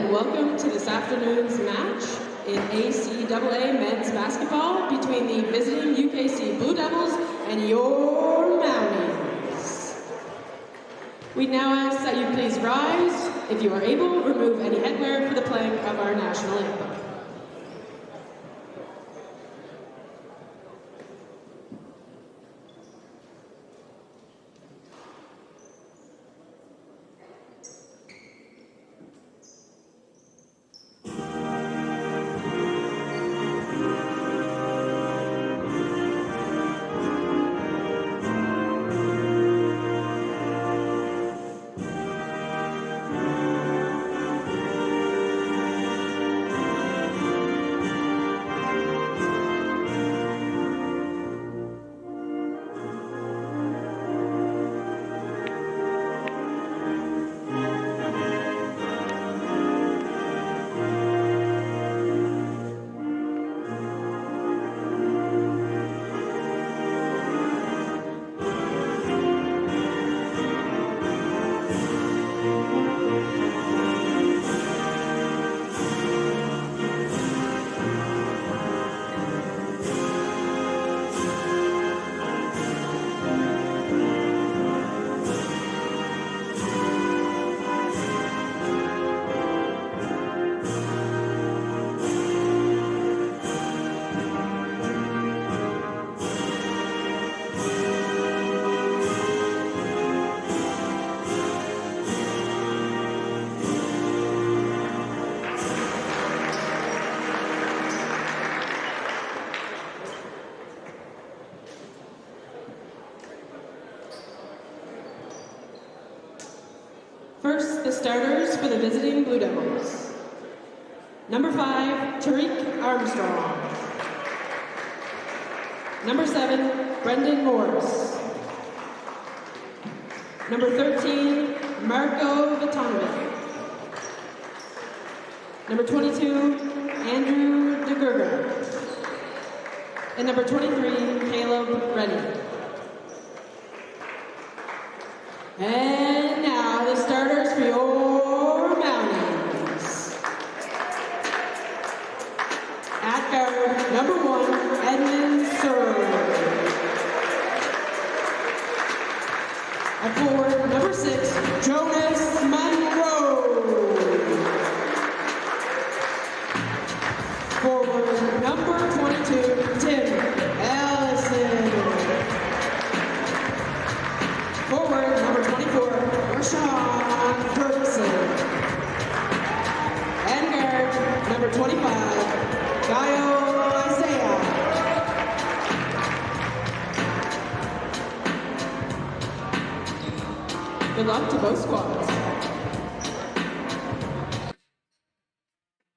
and welcome to this afternoon's match in ACAA men's basketball between the visiting UKC Blue Devils and your Mounties. We now ask that you please rise. If you are able, remove any headwear for the playing of our national anthem. First, the starters for the visiting Blue Devils. Number 5, Tariq Armstrong. Number 7, Brendan Morris. Number 13, Marco Vitanovic. Number 22, Andrew DeGurga. And number 23, Caleb Reddy. And now the starters for your Mounties. At guard, number 1, Edmund Searle. At forward, number 6, Jonas Monroe. Forward, number 22, Tim Ellison. Forward, number 24, Rashawn Ferguson. And guard, number 25, Gaio Isaiah. Good luck to both squads.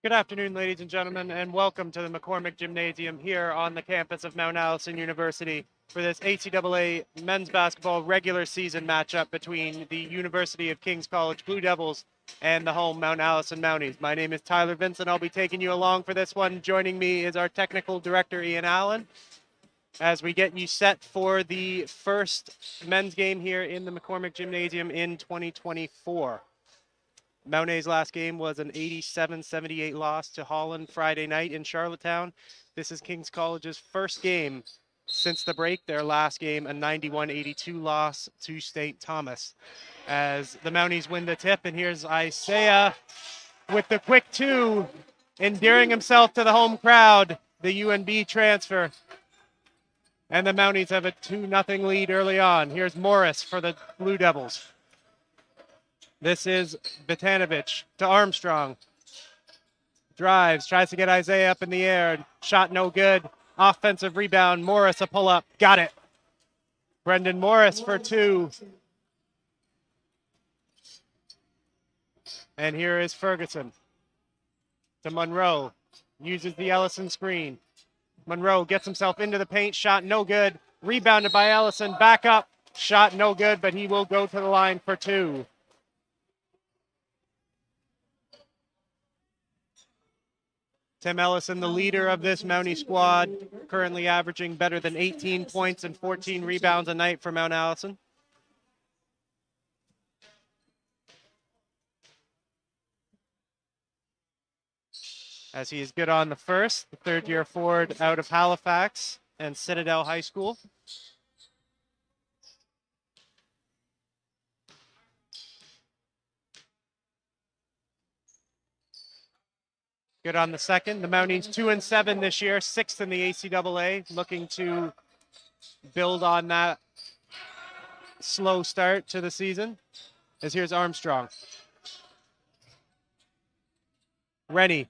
Good afternoon, ladies and gentlemen, and welcome to the McCormick Gymnasium here on the campus of Mount Allison University for this ACAA men's basketball regular season matchup between the University of King's College Blue Devils and the home Mount Allison Mounties. My name is Tyler Vincent. I'll be taking you along for this one. Joining me is our technical director, Ian Allen, as we get you set for the first men's game here in the McCormick Gymnasium in 2024. Mount A's last game was an 87-78 loss to Holland Friday night in Charlottetown. This is King's College's first game since the break. Their last game, a 91-82 loss to St. Thomas. As the Mounties win the tip, and here's Isaiah with the quick 2, endearing himself to the home crowd, the UNB transfer. And the Mounties have a 2-0 lead early on. Here's Morris for the Blue Devils. This is Vitanovic to Armstrong. Drives, tries to get Isaiah up in the air. Shot no good. Offensive rebound. Morris a pull-up. Got it. Brendan Morris for 2. And here is Ferguson to Monroe. Uses the Ellison screen. Monroe gets himself into the paint. Shot no good. Rebounded by Ellison. Back up. Shot no good, but he will go to the line for 2. Tim Ellison, the leader of this Mountie squad, currently averaging better than 18 points and 14 rebounds a night for Mount Allison. as he is good on the first, the third-year forward out of Halifax and Citadel High School. Good on the second. The Mounties 2-7 this year, 6th in the ACAA, looking to build on that slow start to the season. As here's Armstrong. Rennie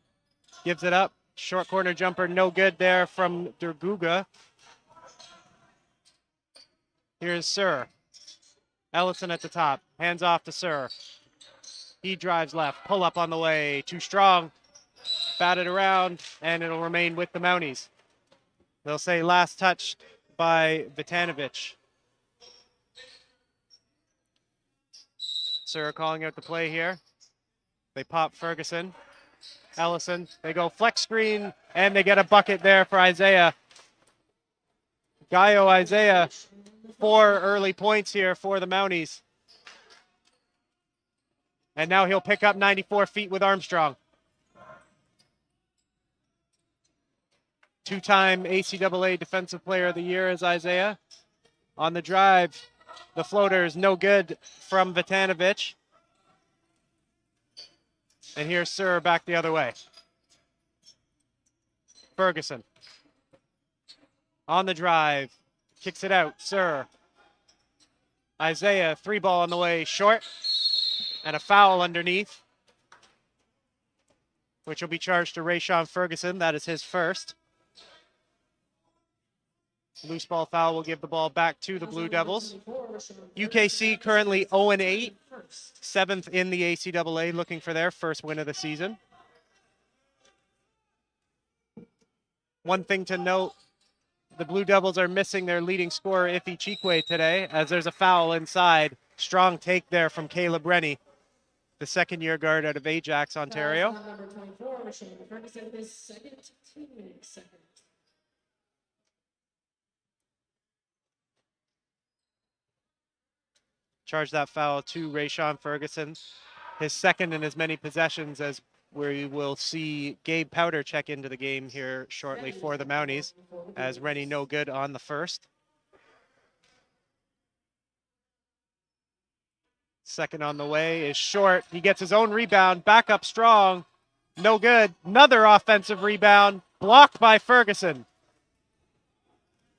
gives it up. Short corner jumper, no good there from Derguga. Here's Sir. Ellison at the top. Hands off to Sir. He drives left. Pull up on the way. Too strong. Batted around, and it'll remain with the Mounties. They'll say last touched by Vitanovic. Sir calling out the play here. They pop Ferguson. Ellison. They go flex screen, and they get a bucket there for Isaiah. Isaiah, 4 early points here for the Mounties. And now he'll pick up 94 feet with Armstrong. Two-time ACAA Defensive Player of the Year is Isaiah. On the drive, the floater is no good from Vitanovic. And here's Sir back the other way. Ferguson. On the drive, kicks it out, Sir. Isaiah, 3-ball on the way, short. And a foul underneath, which will be charged to Rayshon Ferguson. That is his first. Loose ball foul will give the ball back to the Blue Devils. UKC currently 0-8, 7th in the ACAA, looking for their first win of the season. One thing to note, the Blue Devils are missing their leading scorer, Ife Chikwe, today, as there's a foul inside. Strong take there from Caleb Rennie, the second-year guard out of Ajax, Ontario. Number 24, Rayshon Ferguson, his second teammate, second. Charge that foul to Rayshon Ferguson, his second in as many possessions, as we will see Gabe Powder check into the game here shortly for the Mounties, as Rennie no good on the first. Second on the way is short. He gets his own rebound, back up strong, no good. Another offensive rebound, blocked by Ferguson.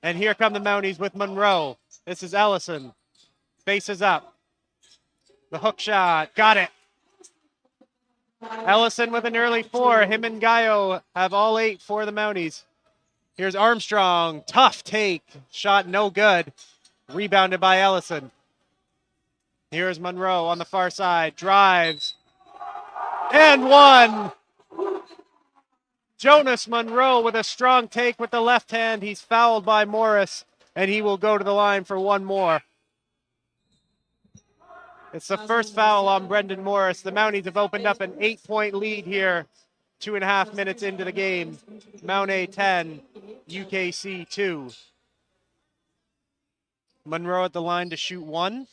And here come the Mounties with Monroe. This is Ellison. Faces up. The hook shot. Got it. Ellison with an early 4. Him and Gaio have all 8 for the Mounties. Here's Armstrong. Tough take. Shot no good. Rebounded by Ellison. Here's Monroe on the far side. Drives. And one. Jonas Monroe with a strong take with the left hand. He's fouled by Morris, and he will go to the line for one more. It's the first foul on Brendan Morris. The Mounties have opened up an 8-point lead here, 2.5 minutes into the game. Mount A 10, UKC 2. Monroe at the line to shoot 1.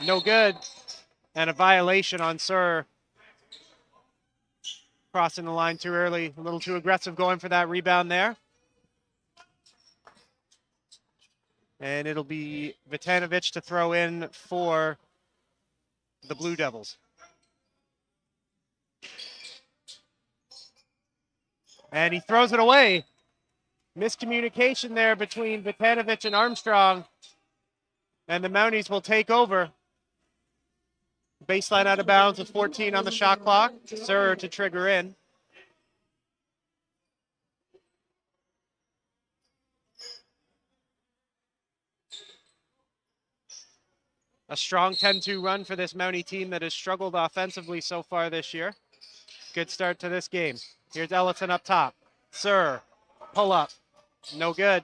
No good. And a violation on Sir. Crossing the line too early, a little too aggressive going for that rebound there. And it'll be Vitanovic to throw in for the Blue Devils. And he throws it away. Miscommunication there between Vitanovic and Armstrong. And the Mounties will take over. Baseline out of bounds with 14 on the shot clock. Sir to trigger in. A strong 10-2 run for this Mountie team that has struggled offensively so far this year. Good start to this game. Here's Ellison up top. Sir, pull up. No good.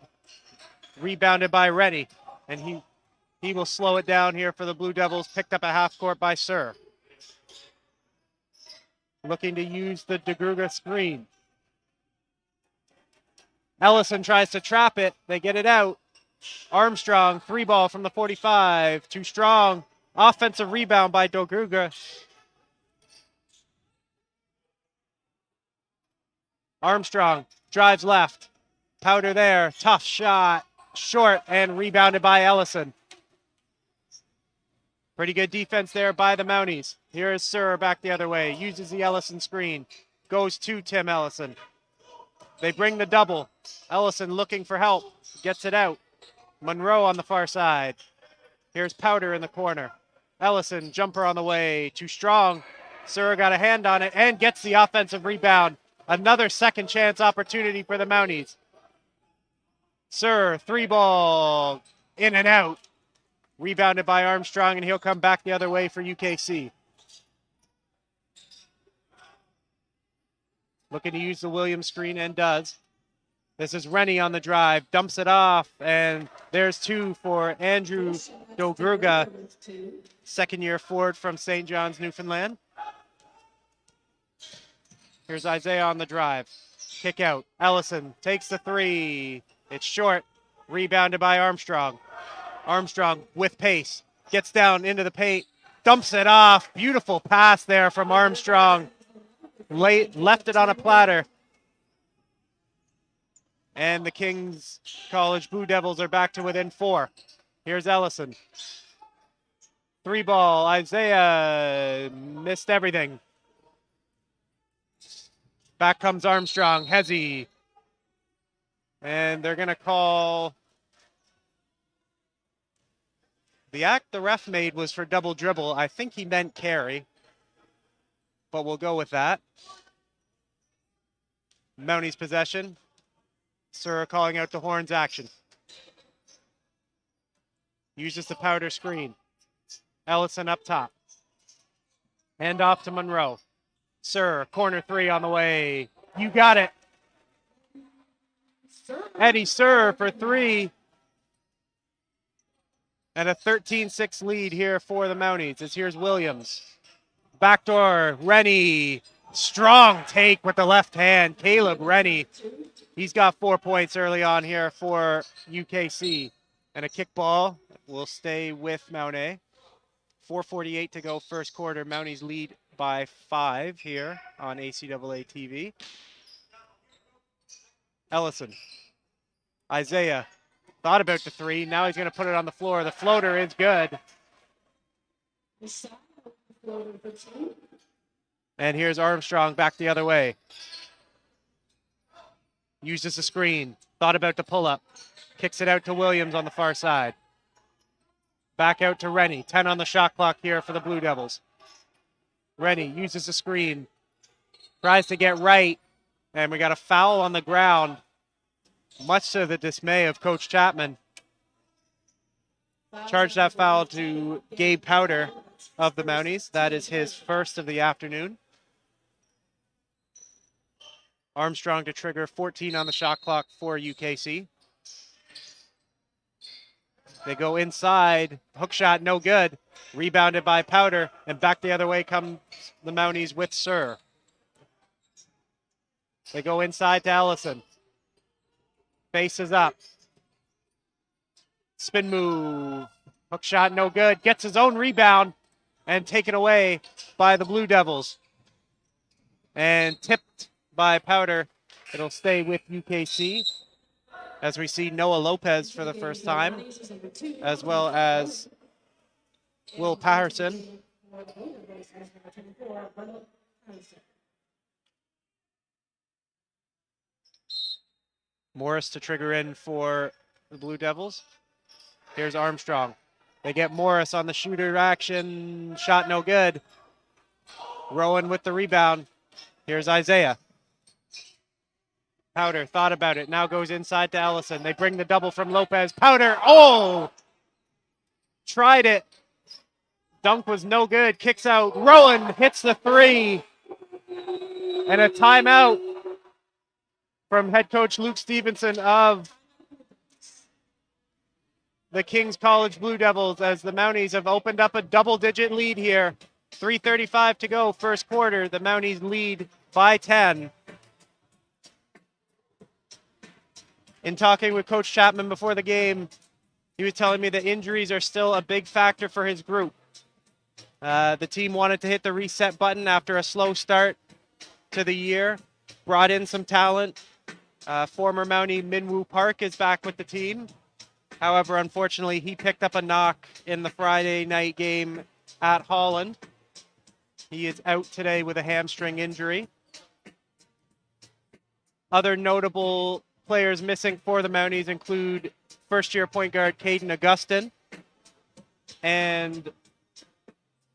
Rebounded by Rennie. And he will slow it down here for the Blue Devils. Picked up a half court by Sir. Looking to use the DeGruga screen. Ellison tries to trap it. They get it out. Armstrong, 3-ball from the 45. Too strong. Offensive rebound by Dogruga. Armstrong drives left. Powder there. Tough shot. Short and rebounded by Ellison. Pretty good defense there by the Mounties. Here is Sir back the other way. Uses the Ellison screen. Goes to Tim Ellison. They bring the double. Ellison looking for help. Gets it out. Monroe on the far side. Here's Powder in the corner. Ellison, jumper on the way. Too strong. Sir got a hand on it and gets the offensive rebound. Another second chance opportunity for the Mounties. Sir, 3-ball. In and out. Rebounded by Armstrong, and he'll come back the other way for UKC. Looking to use the Williams screen, and does. This is Rennie on the drive. Dumps it off, and there's 2 for Andrew Dogruga, second-year forward from St. John's, Newfoundland. Here's Isaiah on the drive. Kick out. Ellison takes the 3. It's short. Rebounded by Armstrong. Armstrong with pace. Gets down into the paint. Dumps it off. Beautiful pass there from Armstrong. Left it on a platter. And the King's College Blue Devils are back to within 4. Here's Ellison. 3-ball. Isaiah missed everything. Back comes Armstrong. Hezzy. And they're going to call... The act the ref made was for double dribble. I think he meant carry, but we'll go with that. Mounties possession. Sir calling out the Horns action. Uses the Powder screen. Ellison up top. Hand off to Monroe. Sir, corner 3 on the way. You got it. Eddie Sir for 3. And a 13-6 lead here for the Mounties. As here's Williams. Backdoor, Rennie. Strong take with the left hand. Caleb Rennie. He's got 4 points early on here for UKC. And a kickball will stay with Mount A. 4:48 to go first quarter. Mounties lead by 5 here on ACAA TV. Ellison. Isaiah. Thought about the 3. Now he's going to put it on the floor. The floater is good. And here's Armstrong back the other way. Uses the screen. Thought about the pull-up. Kicks it out to Williams on the far side. Back out to Rennie. 10 on the shot clock here for the Blue Devils. Rennie uses the screen. Tries to get right. And we got a foul on the ground. Much to the dismay of Coach Chapman. Charged that foul to Gabe Powder of the Mounties. That is his first of the afternoon. Armstrong to trigger. 14 on the shot clock for UKC. They go inside. Hook shot, no good. Rebounded by Powder. And back the other way comes the Mounties with Sir. They go inside to Ellison. Faces up. Spin move. Hook shot, no good. Gets his own rebound and taken away by the Blue Devils. And tipped by Powder. It'll stay with UKC as we see Noah Lopez for the first time, as well as Will Patterson. Morris to trigger in for the Blue Devils. Here's Armstrong. They get Morris on the shooter action. Shot no good. Rowan with the rebound. Here's Isaiah. Powder thought about it. Now goes inside to Ellison. They bring the double from Lopez. Powder. Oh! Tried it. Dunk was no good. Kicks out. Rowan hits the 3. And a timeout from head coach Luke Stevenson of the King's College Blue Devils, as the Mounties have opened up a double-digit lead here. 3:35 to go, first quarter. The Mounties lead by 10. In talking with Coach Chapman before the game, he was telling me that injuries are still a big factor for his group. The team wanted to hit the reset button after a slow start to the year, brought in some talent. Former Mountie Minwoo Park is back with the team. However, unfortunately, he picked up a knock in the Friday night game at Holland. He is out today with a hamstring injury. Other notable players missing for the Mounties include first-year point guard Caden Augustin and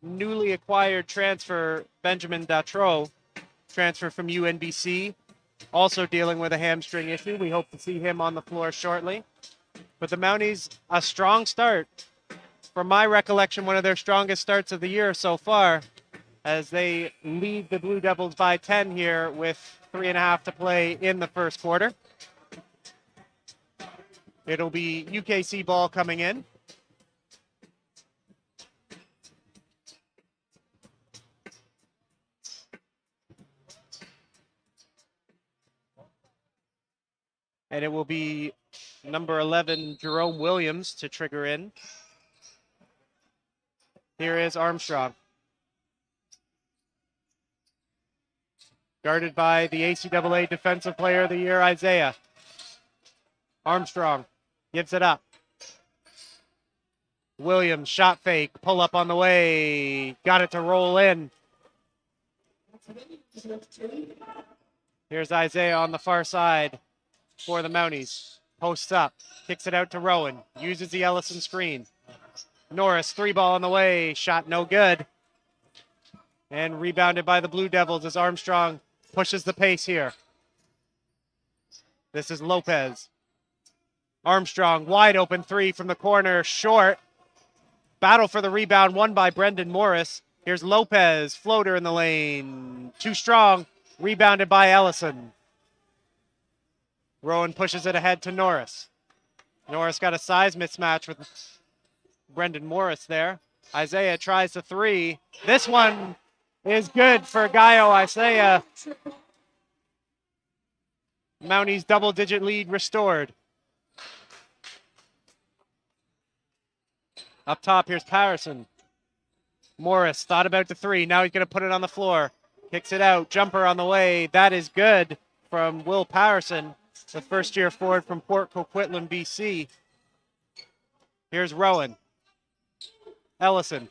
newly acquired transfer Benjamin Datro, transfer from UNBC, also dealing with a hamstring issue. We hope to see him on the floor shortly. But the Mounties, a strong start. From my recollection, one of their strongest starts of the year so far, as they lead the Blue Devils by 10 here with 3.5 to play in the first quarter. It'll be UKC ball coming in. And it will be number 11, Jerome Williams, to trigger in. Here is Armstrong. Guarded by the ACAA Defensive Player of the Year, Isaiah. Armstrong gives it up. Williams, shot fake, pull up on the way. Got it to roll in. Here's Isaiah on the far side for the Mounties. Posts up, kicks it out to Rowan. Uses the Ellison screen. Norris, 3-ball on the way. Shot no good. And rebounded by the Blue Devils as Armstrong pushes the pace here. This is Lopez. Armstrong, wide open 3 from the corner, short. Battle for the rebound, won by Brendan Morris. Here's Lopez, floater in the lane. Too strong, rebounded by Ellison. Rowan pushes it ahead to Norris. Norris got a size mismatch with Brendan Morris there. Isaiah tries the 3. This one is good for Gaio Isaiah. Mounties double-digit lead restored. Up top, here's Patterson. Morris thought about the 3. Now he's going to put it on the floor. Kicks it out. Jumper on the way. That is good from Will Patterson, the first-year forward from Port Coquitlam, BC. Here's Rowan. Ellison.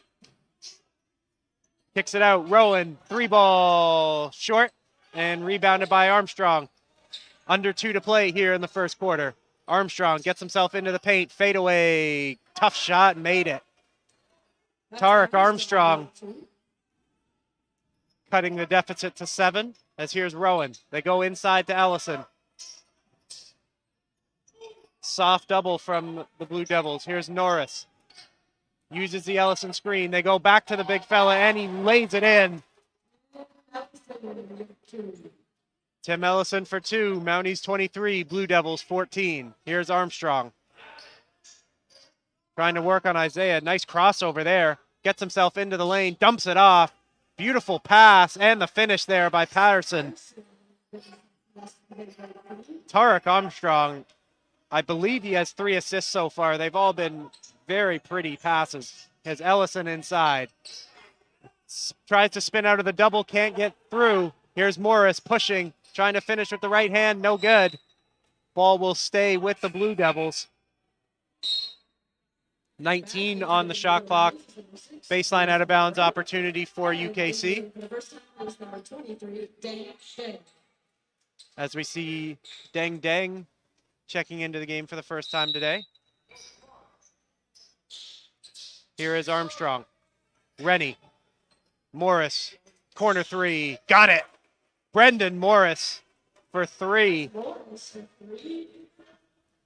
Kicks it out. Rowan, 3-ball short and rebounded by Armstrong. Under 2 to play here in the first quarter. Armstrong gets himself into the paint. Fadeaway. Tough shot. Made it. Tarek Armstrong cutting the deficit to 7 as here's Rowan. They go inside to Ellison. Soft double from the Blue Devils. Here's Norris. Uses the Ellison screen. They go back to the big fella, and he lays it in. Tim Ellison for 2. Mounties 23, Blue Devils 14. Here's Armstrong. Trying to work on Isaiah. Nice crossover there. Gets himself into the lane, dumps it off. Beautiful pass, and the finish there by Patterson. Tarek Armstrong, I believe he has 3 assists so far. They've all been very pretty passes. Has Ellison inside. Tries to spin out of the double, can't get through. Here's Morris pushing, trying to finish with the right hand, no good. Ball will stay with the Blue Devils. 19 on the shot clock. Baseline out of bounds opportunity for UKC. As we see Deng Deng checking into the game for the first time today. Here is Armstrong. Rennie. Morris. Corner 3. Got it. Brendan Morris for 3.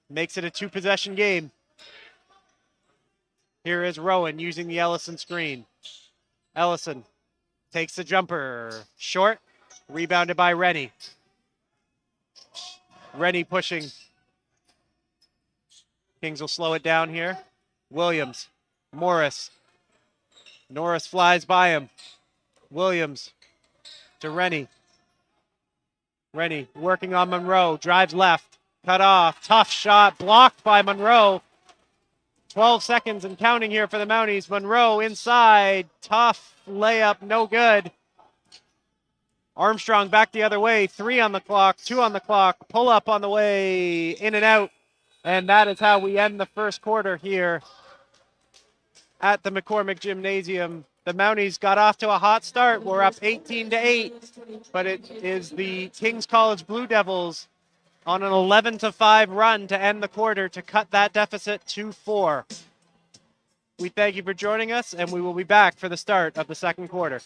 Makes it a 2-possession game. Here is Rowan using the Ellison screen. Ellison takes the jumper. Short. Rebounded by Rennie. Rennie pushing. Kings will slow it down here. Williams. Morris. Norris flies by him. Williams to Rennie. Rennie working on Monroe. Drives left. Cut off. Tough shot. Blocked by Monroe. 12 seconds and counting here for the Mounties. Monroe inside, tough layup, no good. Armstrong back the other way, 3 on the clock, 2 on the clock, pull up on the way, in and out. And that is how we end the first quarter here at the McCormick Gymnasium. The Mounties got off to a hot start. We're up 18-8, but it is the King's College Blue Devils on an 11-5 run to end the quarter to cut that deficit to 4. We thank you for joining us, and we will be back for the start of the second quarter.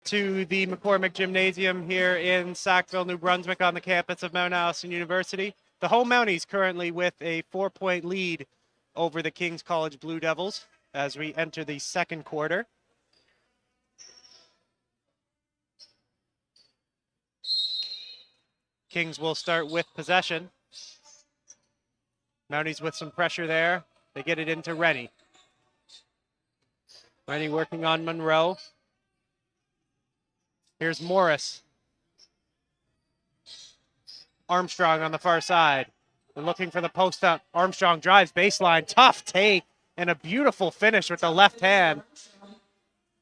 To the McCormick Gymnasium here in Sackville, New Brunswick on the campus of Mount Allison University. The home Mounties currently with a 4-point lead over the King's College Blue Devils as we enter the second quarter. Kings will start with possession. Mounties with some pressure there. They get it into Rennie. Rennie working on Monroe. Here's Morris. Armstrong on the far side. They're looking for the post up. Armstrong drives baseline. Tough take and a beautiful finish with the left hand.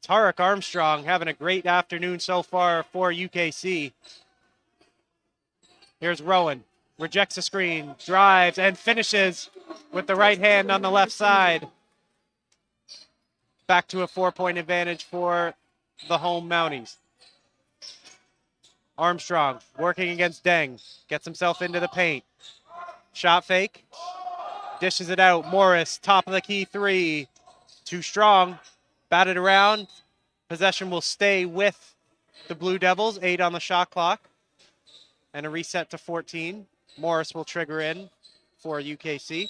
Tarek Armstrong having a great afternoon so far for UKC. Here's Rowan. Rejects a screen. Drives and finishes with the right hand on the left side. Back to a 4-point advantage for the home Mounties. Armstrong working against Deng. Gets himself into the paint. Shot fake. Dishes it out. Morris, top of the key 3. Too strong. Batted around. Possession will stay with the Blue Devils. 8 on the shot clock. And a reset to 14. Morris will trigger in for UKC.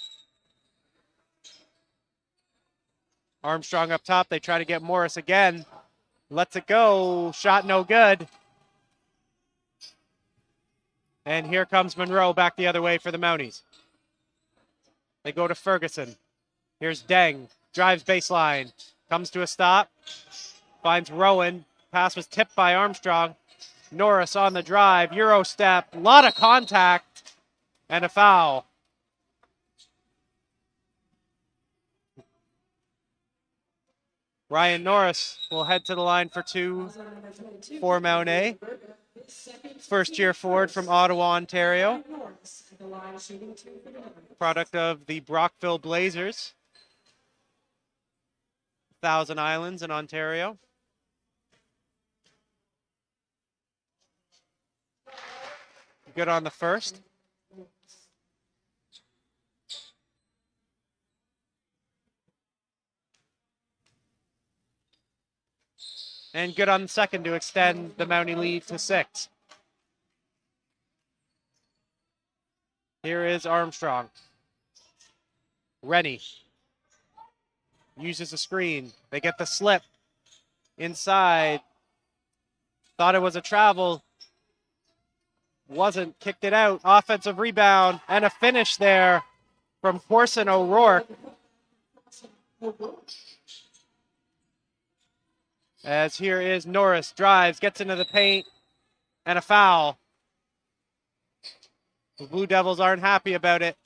Armstrong up top. They try to get Morris again. Lets it go. Shot no good. And here comes Monroe back the other way for the Mounties. They go to Ferguson. Here's Deng. Drives baseline. Comes to a stop. Finds Rowan. Pass was tipped by Armstrong. Norris on the drive. Euro step. A lot of contact. And a foul. Ryan Norris will head to the line for 2 for Mount A. First-year forward from Ottawa, Ontario. Product of the Brockville Blazers. Thousand Islands in Ontario. Good on the first. And good on the second to extend the Mountie lead to 6. Here is Armstrong. Rennie uses a screen. They get the slip inside. Thought it was a travel. Wasn't. Kicked it out. Offensive rebound and a finish there from Corson O'Rourke. As here is Norris, drives, gets into the paint, and a foul. The Blue Devils aren't happy about it.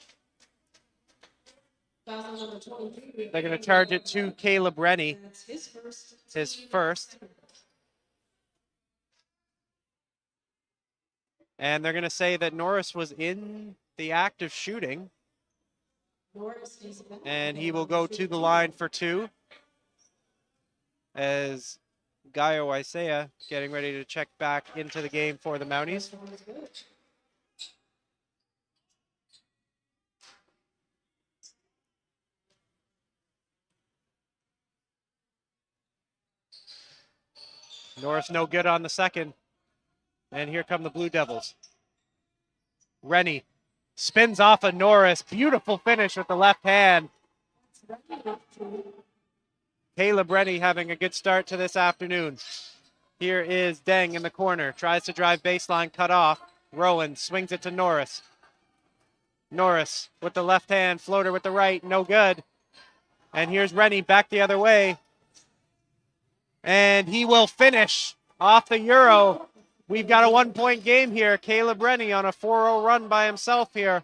They're going to charge it to Caleb Rennie. His first. And they're going to say that Norris was in the act of shooting. And he will go to the line for two. As Gaio Isaiah getting ready to check back into the game for the Mounties. Norris no good on the second. And here come the Blue Devils. Rennie spins off of Norris. Beautiful finish with the left hand. Caleb Rennie having a good start to this afternoon. Here is Deng in the corner. Tries to drive baseline, cut off. Rowan swings it to Norris. Norris with the left hand, floater with the right, no good. And here's Rennie back the other way. And he will finish off the Euro. We've got a 1-point game here. Caleb Rennie on a 4-0 run by himself here.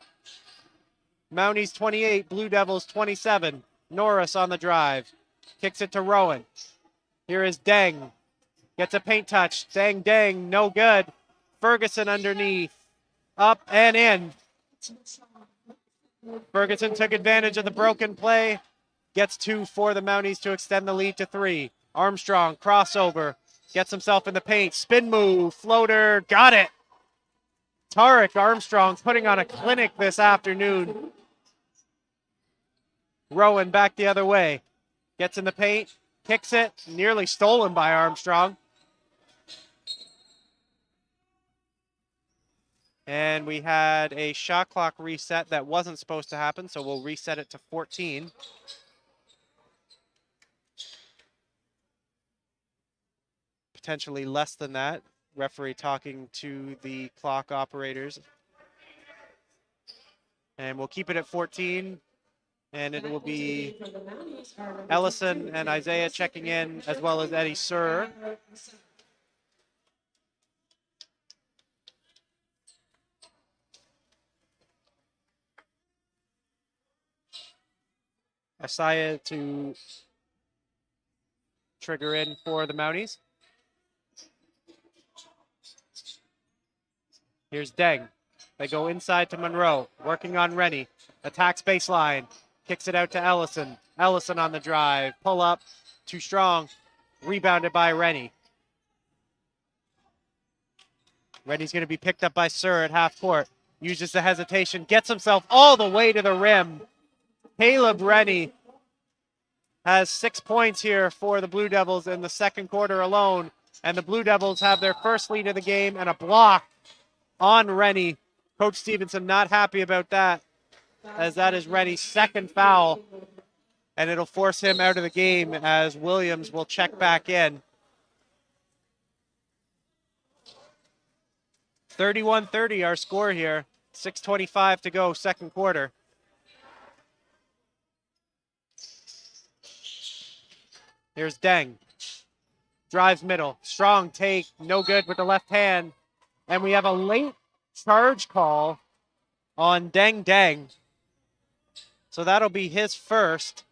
Mounties 28, Blue Devils 27. Norris on the drive. Kicks it to Rowan. Here is Deng. Gets a paint touch. Deng, no good. Ferguson underneath. Up and in. Ferguson took advantage of the broken play. Gets two for the Mounties to extend the lead to 3. Armstrong, crossover. Gets himself in the paint. Spin move, floater, got it. Tarek Armstrong putting on a clinic this afternoon. Rowan back the other way. Gets in the paint, kicks it, nearly stolen by Armstrong. And we had a shot clock reset that wasn't supposed to happen, so we'll reset it to 14. Potentially less than that. Referee talking to the clock operators. And we'll keep it at 14. And it will be Ellison and Isaiah checking in, as well as Eddie Sir. Isaiah to trigger in for the Mounties. Here's Deng. They go inside to Monroe, working on Rennie. Attacks baseline, kicks it out to Ellison. Ellison on the drive, pull up, too strong, rebounded by Rennie. Rennie's going to be picked up by Sir at half court. Uses the hesitation, gets himself all the way to the rim. Caleb Rennie has 6 points here for the Blue Devils in the second quarter alone. And the Blue Devils have their first lead of the game and a block on Rennie. Coach Stevenson not happy about that, as that is Rennie's second foul. And it'll force him out of the game as Williams will check back in. 31-30 our score here. 6:25 to go, second quarter. Here's Deng. Drives middle. Strong take. No good with the left hand. And we have a late charge call on Deng. So that'll be his first.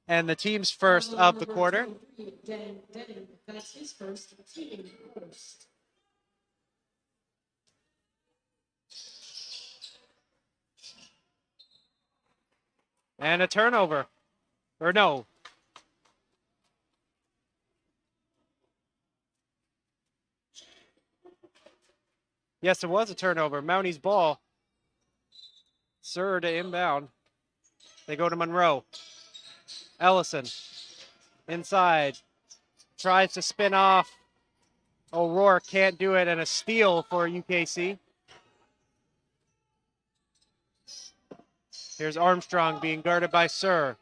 And the team's first of the quarter. Deng, that's his first team first. And a turnover. Or no. Yes, it was a turnover. Mounties ball. Sir to inbound. They go to Monroe. Ellison. Inside. Tries to spin off. O'Rourke can't do it, and a steal for UKC. Here's Armstrong being guarded by Sir.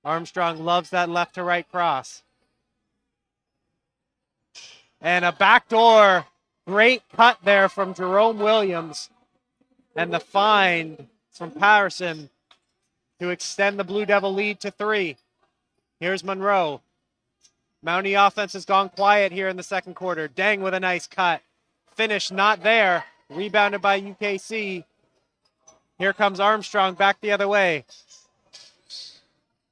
Armstrong loves that left to right cross. And a backdoor, great cut there from Jerome Williams. And the find from Patterson to extend the Blue Devil lead to 3. Here's Monroe. Mountie offense has gone quiet here in the second quarter. Deng with a nice cut. Finish not there. Rebounded by UKC. Here comes Armstrong back the other way.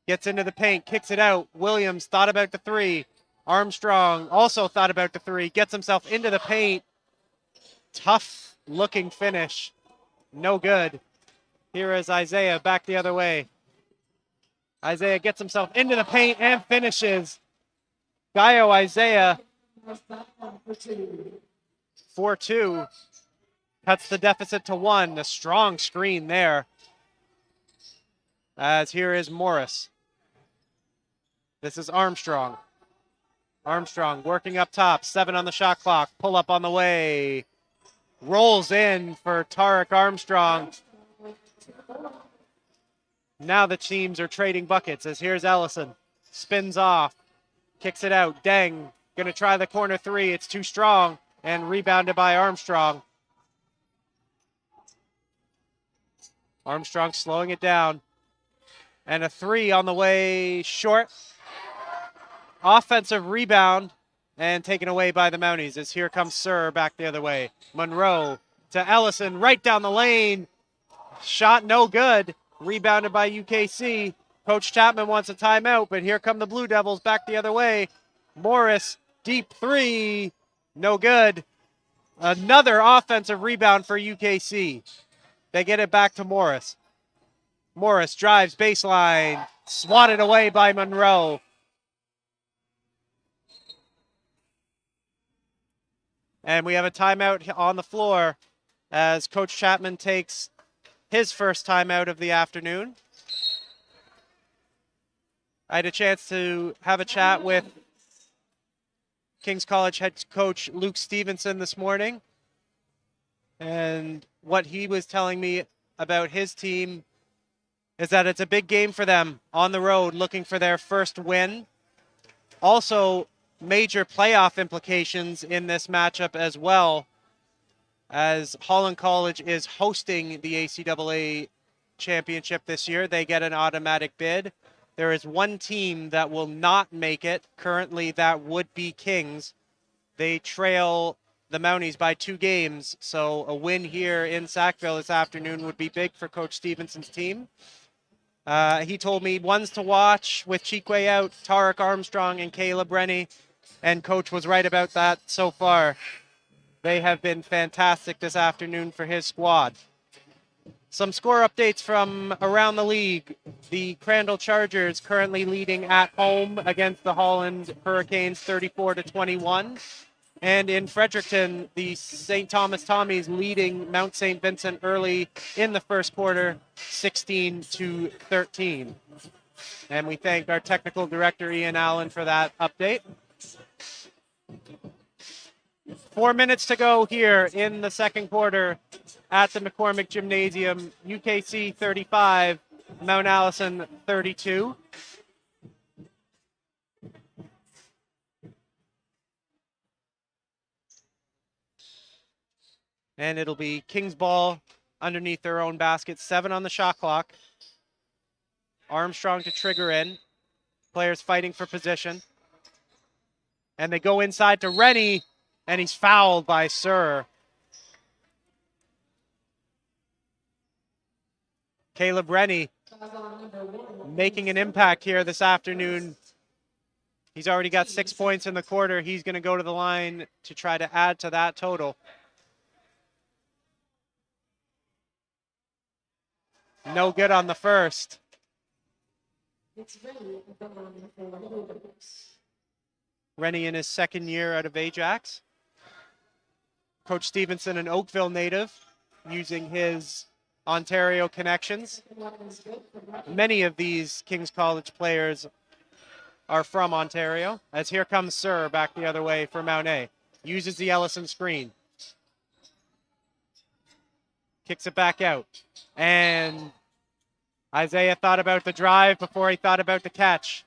Gets into the paint, kicks it out. Williams thought about the 3. Armstrong also thought about the 3. Gets himself into the paint. Tough looking finish. No good. Here is Isaiah back the other way. Isaiah gets himself into the paint and finishes. Gaio Isaiah, 4-2, cuts the deficit to 1. A strong screen there. As here is Morris. This is Armstrong. Armstrong working up top, 7 on the shot clock, pull up on the way. Rolls in for Tarek Armstrong. Now the teams are trading buckets as here's Ellison. Spins off. Kicks it out. Deng going to try the corner 3. It's too strong and rebounded by Armstrong. Armstrong slowing it down. And a 3 on the way short. Offensive rebound and taken away by the Mounties as here comes Sir back the other way. Monroe to Ellison right down the lane. Shot no good. Rebounded by UKC. Coach Chapman wants a timeout, but here come the Blue Devils back the other way. Morris, deep 3, no good. Another offensive rebound for UKC. They get it back to Morris. Morris drives baseline, swatted away by Monroe. And we have a timeout on the floor as Coach Chapman takes his first timeout of the afternoon. I had a chance to have a chat with King's College head coach Luke Stevenson this morning. And what he was telling me about his team is that it's a big game for them on the road, looking for their first win. Also, major playoff implications in this matchup as well, as Holland College is hosting the ACAA championship this year. They get an automatic bid. There is one team that will not make it. Currently, that would be Kings. They trail the Mounties by 2 games, so a win here in Sackville this afternoon would be big for Coach Stevenson's team. He told me ones to watch with Chikwe out, Tarek Armstrong and Caleb Rennie, and Coach was right about that so far. They have been fantastic this afternoon for his squad. Some score updates from around the league. The Crandall Chargers currently leading at home against the Holland Hurricanes 34-21. And in Fredericton, the St. Thomas Tommies leading Mount St. Vincent early in the first quarter, 16-13. And we thank our technical director, Ian Allen, for that update. 4 minutes to go here in the second quarter at the McCormick Gymnasium. UKC 35, Mount Allison 32. And it'll be Kings ball underneath their own basket. 7 on the shot clock. Armstrong to trigger in. Players fighting for position. And they go inside to Rennie, and he's fouled by Sir. Caleb Rennie making an impact here this afternoon. He's already got 6 points in the quarter. He's going to go to the line to try to add to that total. No good on the first. Rennie in his second year out of Ajax. Coach Stevenson, an Oakville native, using his Ontario connections. Many of these King's College players are from Ontario. As here comes Sir back the other way for Mount A. Uses the Ellison screen. Kicks it back out. And Isaiah thought about the drive before he thought about the catch.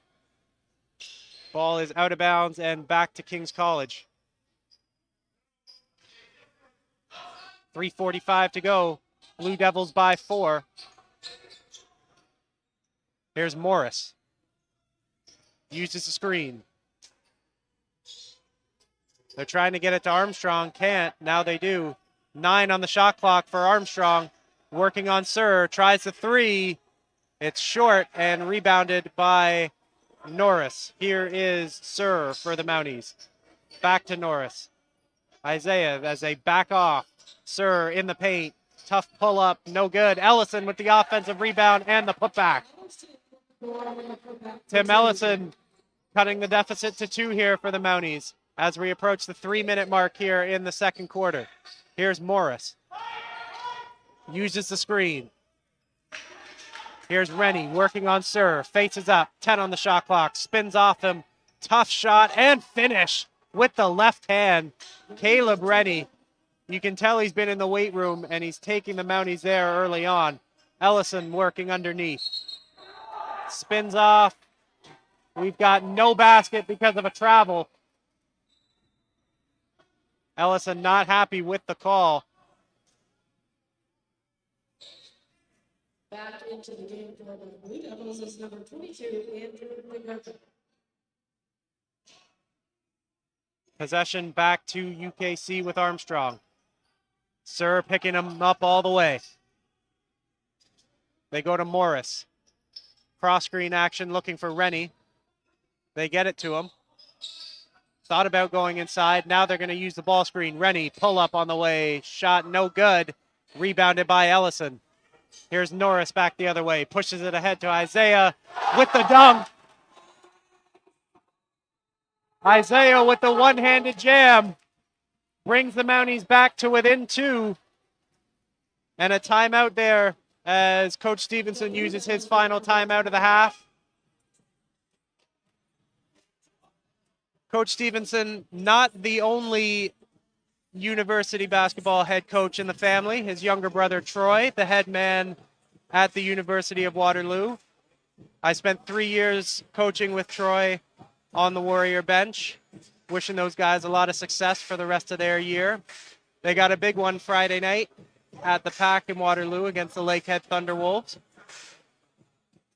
Ball is out of bounds and back to King's College. 3:45 to go. Blue Devils by 4. Here's Morris. Uses the screen. They're trying to get it to Armstrong. Can't. Now they do. 9 on the shot clock for Armstrong. Working on Sir. Tries the 3. It's short and rebounded by Norris. Here is Sir for the Mounties. Back to Norris. Isaiah as they back off. Sir in the paint. Tough pull up. No good. Ellison with the offensive rebound and the putback. Tim Ellison cutting the deficit to 2 here for the Mounties as we approach the 3-minute mark here in the second quarter. Here's Morris. Uses the screen. Here's Rennie working on Sir. Faces up. 10 on the shot clock. Spins off him. Tough shot and finish with the left hand. Caleb Rennie. You can tell he's been in the weight room and he's taking the Mounties there early on. Ellison working underneath. Spins off. We've got no basket because of a travel. Ellison not happy with the call. Back into the game for the Blue Devils is number 22, Andrew McGurkin. Possession back to UKC with Armstrong. Sir picking him up all the way. They go to Morris. Cross screen action looking for Rennie. They get it to him. Thought about going inside. Now they're going to use the ball screen. Rennie pull up on the way. Shot no good. Rebounded by Ellison. Here's Norris back the other way. Pushes it ahead to Isaiah with the dunk. Isaiah with the one-handed jam. Brings the Mounties back to within 2. And a timeout there as Coach Stevenson uses his final timeout of the half. Coach Stevenson, not the only university basketball head coach in the family. His younger brother, Troy, the head man at the University of Waterloo. I spent 3 years coaching with Troy on the Warrior bench. Wishing those guys a lot of success for the rest of their year. They got a big one Friday night at the Pack in Waterloo against the Lakehead Thunderwolves.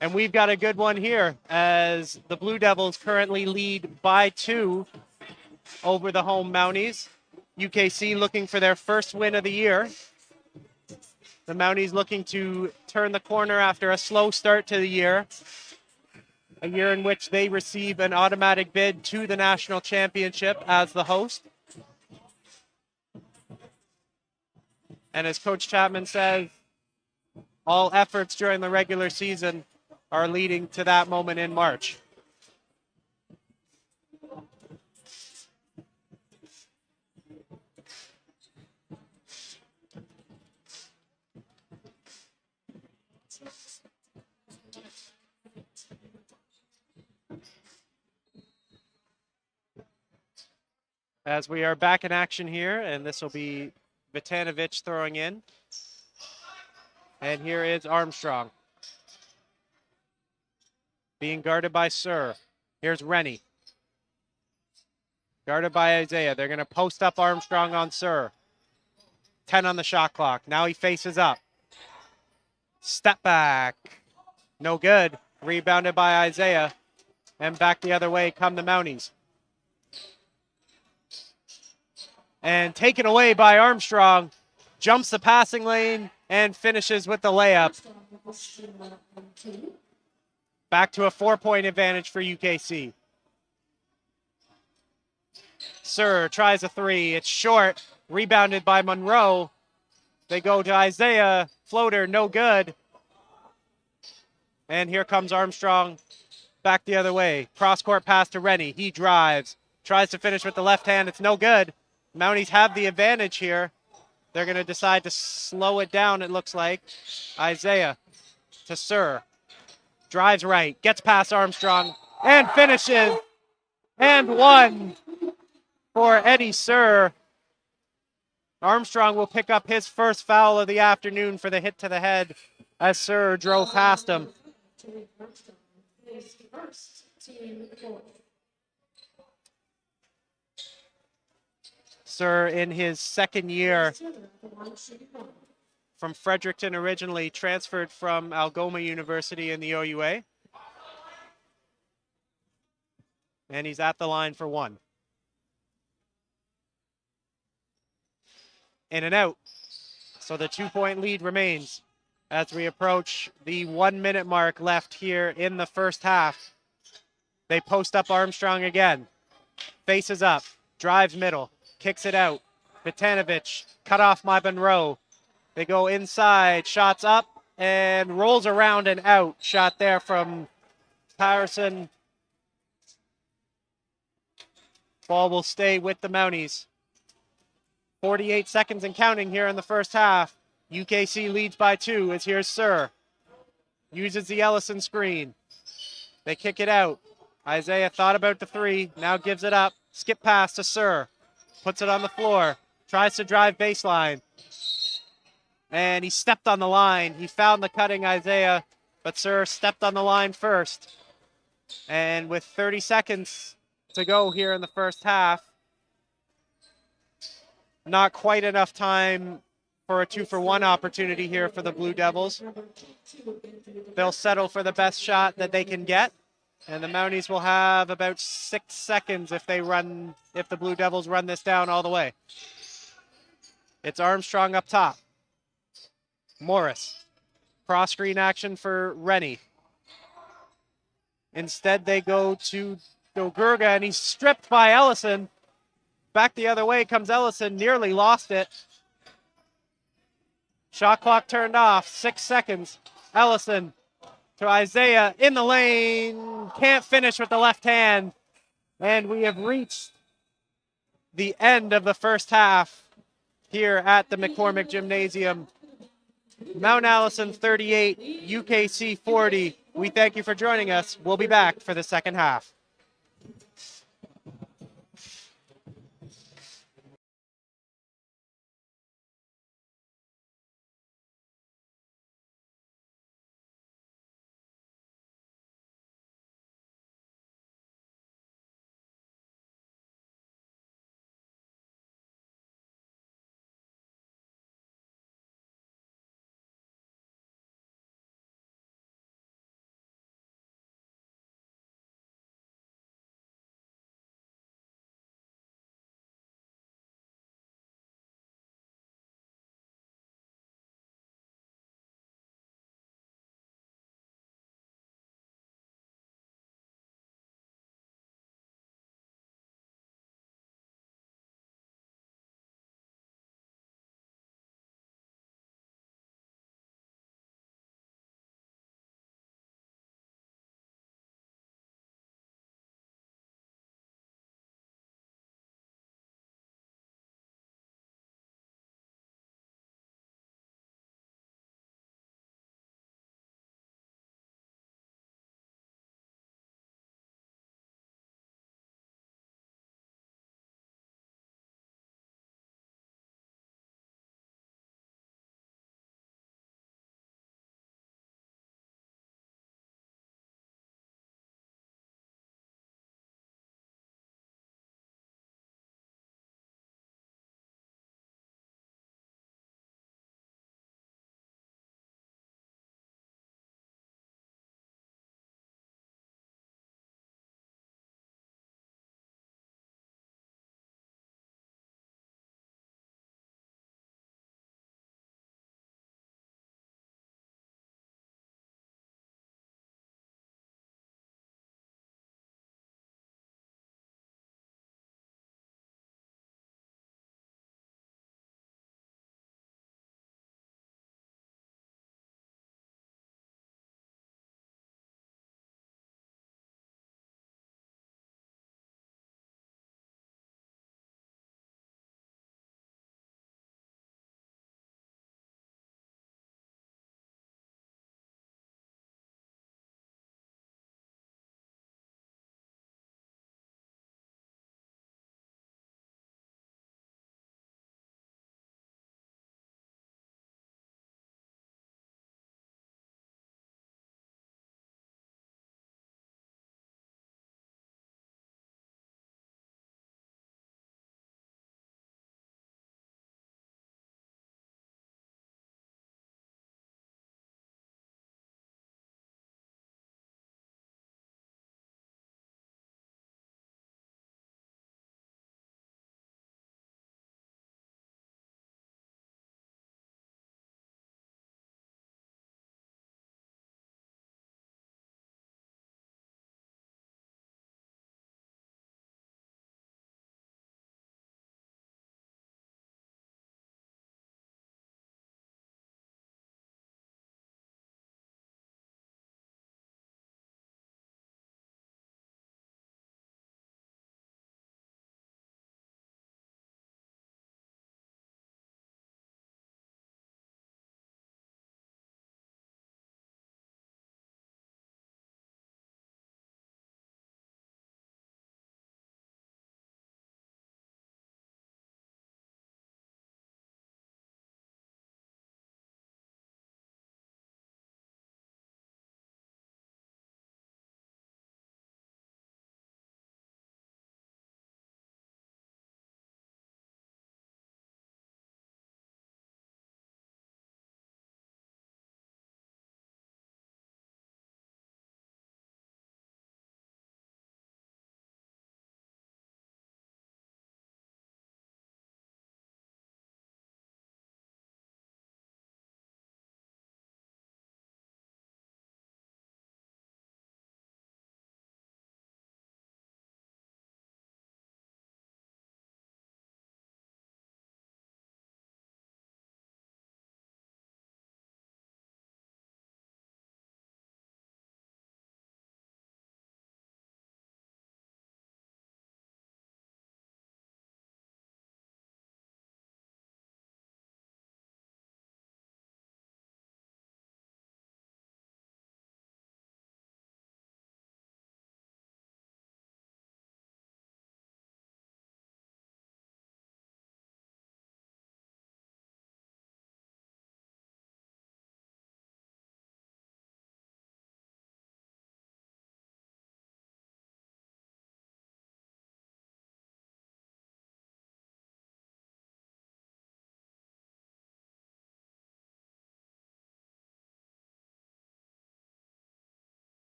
And we've got a good one here as the Blue Devils currently lead by 2 over the home Mounties. UKC looking for their first win of the year. The Mounties looking to turn the corner after a slow start to the year. A year in which they receive an automatic bid to the national championship as the host. And as Coach Chapman says, all efforts during the regular season are leading to that moment in March. As we are back in action here, and this will be Vitanovic throwing in. And here is Armstrong. Being guarded by Sir. Here's Rennie. Guarded by Isaiah. They're going to post up Armstrong on Sir. 10 on the shot clock. Now he faces up. Step back. No good. Rebounded by Isaiah. And back the other way come the Mounties. And taken away by Armstrong. Jumps the passing lane and finishes with the layup. Back to a 4-point advantage for UKC. Sir tries a 3. It's short. Rebounded by Monroe. They go to Isaiah. Floater, no good. And here comes Armstrong back the other way. Cross-court pass to Rennie. He drives. Tries to finish with the left hand. It's no good. Mounties have the advantage here. They're going to decide to slow it down, it looks like. Isaiah to Sir. Drives right. Gets past Armstrong. And finishes. And 1 for Eddie Sir. Armstrong will pick up his first foul of the afternoon for the hit to the head as Sir drove past him. Sir, in his second year from Fredericton originally, transferred from Algoma University in the OUA. And he's at the line for one. In and out. So the 2-point lead remains as we approach the 1 minute mark left here in the first half. They post up Armstrong again. Faces up, drives middle, kicks it out. Vitanovic cut off by Monroe. They go inside, shots up, and rolls around and out. Shot there from Patterson. Ball will stay with the Mounties. 48 seconds and counting here in the first half. UKC leads by 2 as here's Sir. Uses the Ellison screen. They kick it out. Isaiah thought about the 3, now gives it up. Skip pass to Sir. Puts it on the floor. Tries to drive baseline. And he stepped on the line. He found the cutting Isaiah, but Sir stepped on the line first. And with 30 seconds to go here in the first half, not quite enough time for a 2-for-1 opportunity here for the Blue Devils. They'll settle for the best shot that they can get. And the Mounties will have about 6 seconds if the Blue Devils run this down all the way. It's Armstrong up top. Morris. Cross screen action for Rennie. Instead, they go to Dogurga, and he's stripped by Ellison. Back the other way comes Ellison, nearly lost it. Shot clock turned off, 6 seconds. Ellison to Isaiah in the lane. Can't finish with the left hand. And we have reached the end of the first half here at the McCormick Gymnasium. Mount Allison 38, UKC 40. We thank you for joining us. We'll be back for the second half.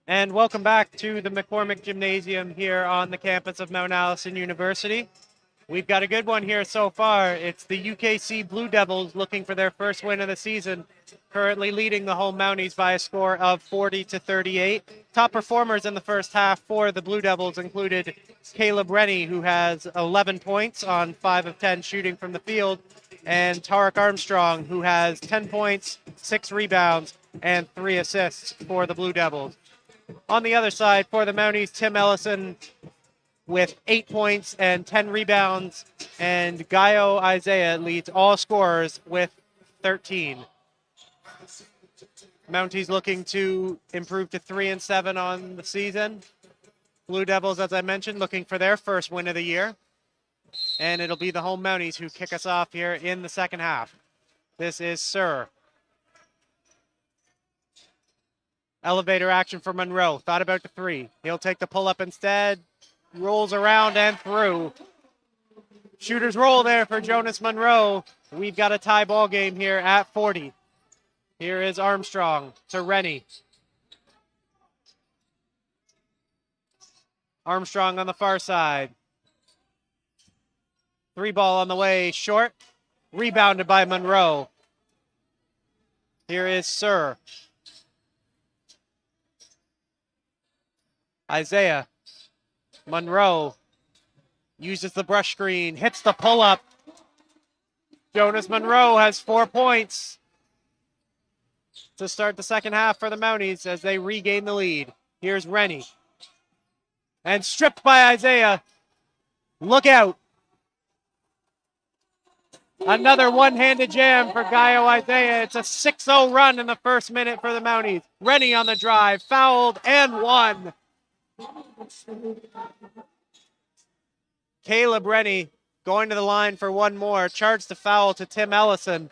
And welcome back to the McCormick Gymnasium here on the campus of Mount Allison University. We've got a good one here so far. It's the UKC Blue Devils looking for their first win of the season, currently leading the home Mounties by a score of 40-38. Top performers in the first half for the Blue Devils included Caleb Rennie, who has 11 points on 5 of 10 shooting from the field, and Tarek Armstrong, who has 10 points, 6 rebounds, and 3 assists for the Blue Devils. On the other side, for the Mounties, Tim Ellison with 8 points and 10 rebounds, and Gaio Isaiah leads all scorers with 13. Mounties looking to improve to 3-7 on the season. Blue Devils, as I mentioned, looking for their first win of the year. And it'll be the home Mounties who kick us off here in the second half. This is Sir. Elevator action for Monroe. Thought about the 3. He'll take the pull-up instead. Rolls around and through. Shooter's roll there for Jonas Monroe. We've got a tie ball game here at 40. Here is Armstrong to Rennie. Armstrong on the far side. 3 ball on the way, short. Rebounded by Monroe. Here is Sir. Isaiah. Monroe uses the brush screen, hits the pull-up. Jonas Monroe has 4 points to start the second half for the Mounties as they regain the lead. Here's Rennie. And stripped by Isaiah. Look out. Another one-handed jam for Gaio Isaiah. It's a 6-0 run in the first minute for the Mounties. Rennie on the drive, fouled and won. Caleb Rennie going to the line for one more. Charged the foul to Tim Ellison.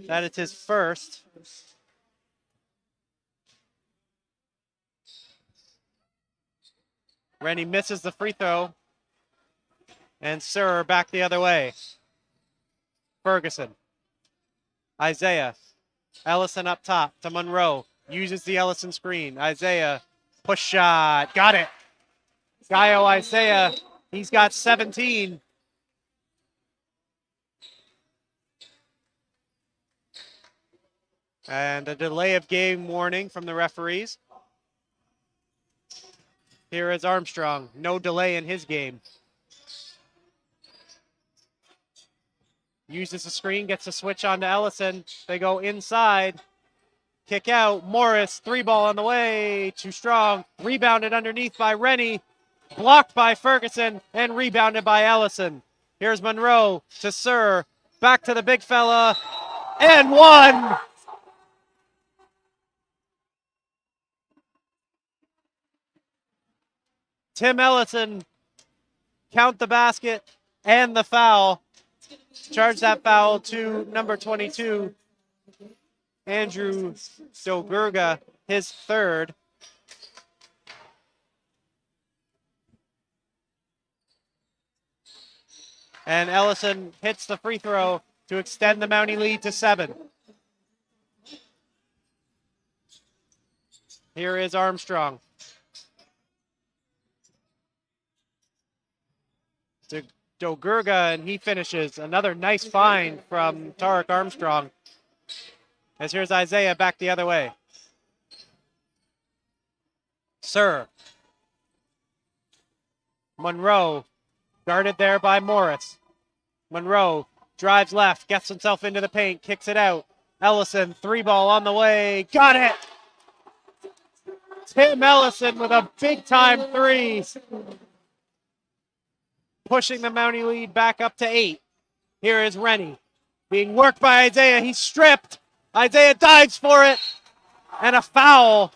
That is his first. Rennie misses the free throw. And Sir back the other way. Ferguson. Isaiah. Ellison up top to Monroe. Uses the Ellison screen. Isaiah, push shot. Got it. Gaio Isaiah, he's got 17. And a delay of game warning from the referees. Here is Armstrong. No delay in his game. Uses the screen, gets a switch on to Ellison. They go inside. Kick out. Morris, 3 ball on the way. Too strong. Rebounded underneath by Rennie. Blocked by Ferguson and rebounded by Ellison. Here's Monroe to Sir. Back to the big fella. And one. Tim Ellison, count the basket and the foul. Charge that foul to number 22. Andrew Stogurga, his third. And Ellison hits the free throw to extend the Mountie lead to 7. Here is Armstrong. To Stogurga, and he finishes. Another nice find from Tarek Armstrong. As here's Isaiah back the other way. Sir. Monroe, guarded there by Morris. Monroe drives left, gets himself into the paint, kicks it out. Ellison, 3 ball on the way. Got it! Tim Ellison with a big-time 3. Pushing the Mountie lead back up to 8. Here is Rennie. Being worked by Isaiah. He's stripped. Isaiah dives for it. And a foul.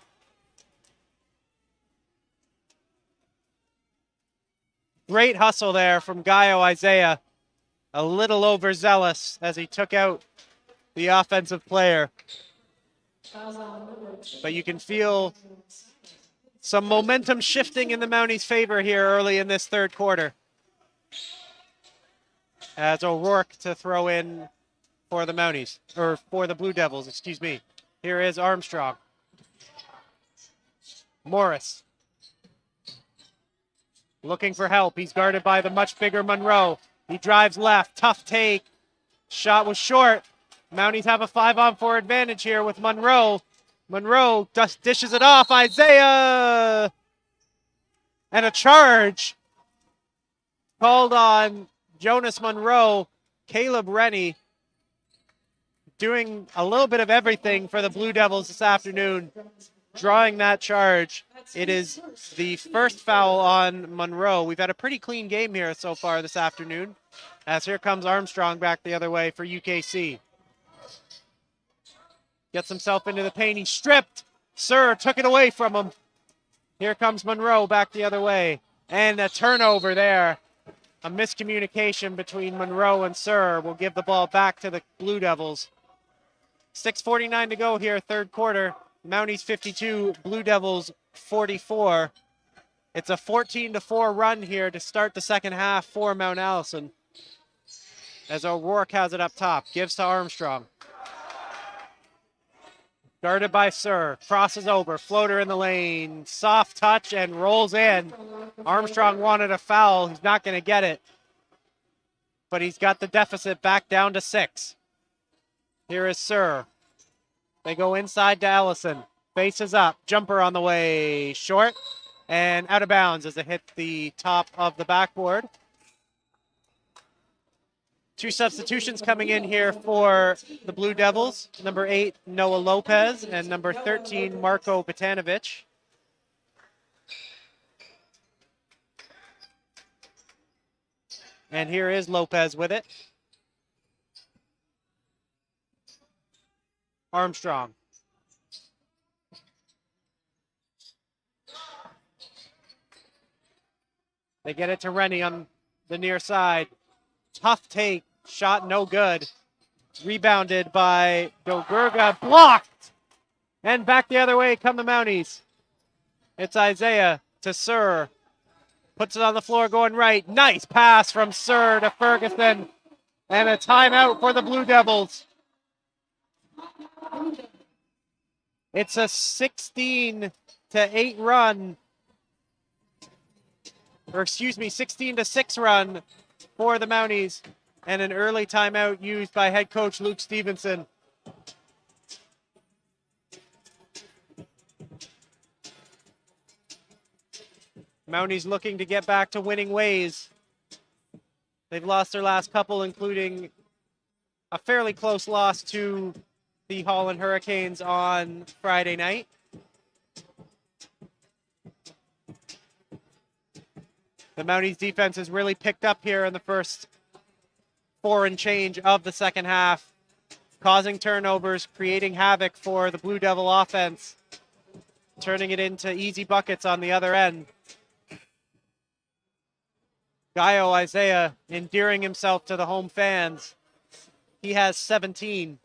Great hustle there from Gaio Isaiah. A little overzealous as he took out the offensive player. But you can feel some momentum shifting in the Mounties' favor here early in this third quarter. As O'Rourke to throw in for the Mounties, or for the Blue Devils, excuse me. Here is Armstrong. Morris. Looking for help. He's guarded by the much bigger Monroe. He drives left. Tough take. Shot was short. Mounties have a 5-on-4 advantage here with Monroe. Monroe dishes it off. Isaiah! And a charge called on Jonas Monroe. Caleb Rennie doing a little bit of everything for the Blue Devils this afternoon, drawing that charge. It is the first foul on Monroe. We've had a pretty clean game here so far this afternoon, as here comes Armstrong back the other way for UKC. Gets himself into the paint. He's stripped. Sir took it away from him. Here comes Monroe back the other way. And a turnover there. A miscommunication between Monroe and Sir will give the ball back to the Blue Devils. 6:49 to go here, third quarter. Mounties 52, Blue Devils 44. It's a 14-4 run here to start the second half for Mount Allison. As O'Rourke has it up top, gives to Armstrong. Guarded by Sir, crosses over, floater in the lane, soft touch and rolls in. Armstrong wanted a foul, he's not going to get it. But he's got the deficit back down to 6. Here is Sir. They go inside to Ellison. Faces up. Jumper on the way. Short. And out of bounds as it hit the top of the backboard. 2 substitutions coming in here for the Blue Devils. Number 8, Noah Lopez. And number 13, Marko Petanovic. And here is Lopez with it. Armstrong. They get it to Rennie on the near side. Tough take. Shot no good. Rebounded by Dogurga. Blocked! And back the other way come the Mounties. It's Isaiah to Sir. Puts it on the floor going right. Nice pass from Sir to Ferguson. And a timeout for the Blue Devils. It's a 16-8 run. Or excuse me, 16-6 run for the Mounties. And an early timeout used by head coach Luke Stevenson. Mounties looking to get back to winning ways. They've lost their last couple, including a fairly close loss to the Holland Hurricanes on Friday night. The Mounties defense has really picked up here in the first 4 and change of the second half, causing turnovers, creating havoc for the Blue Devil offense, turning it into easy buckets on the other end. Gaio Isaiah endearing himself to the home fans. He has 17.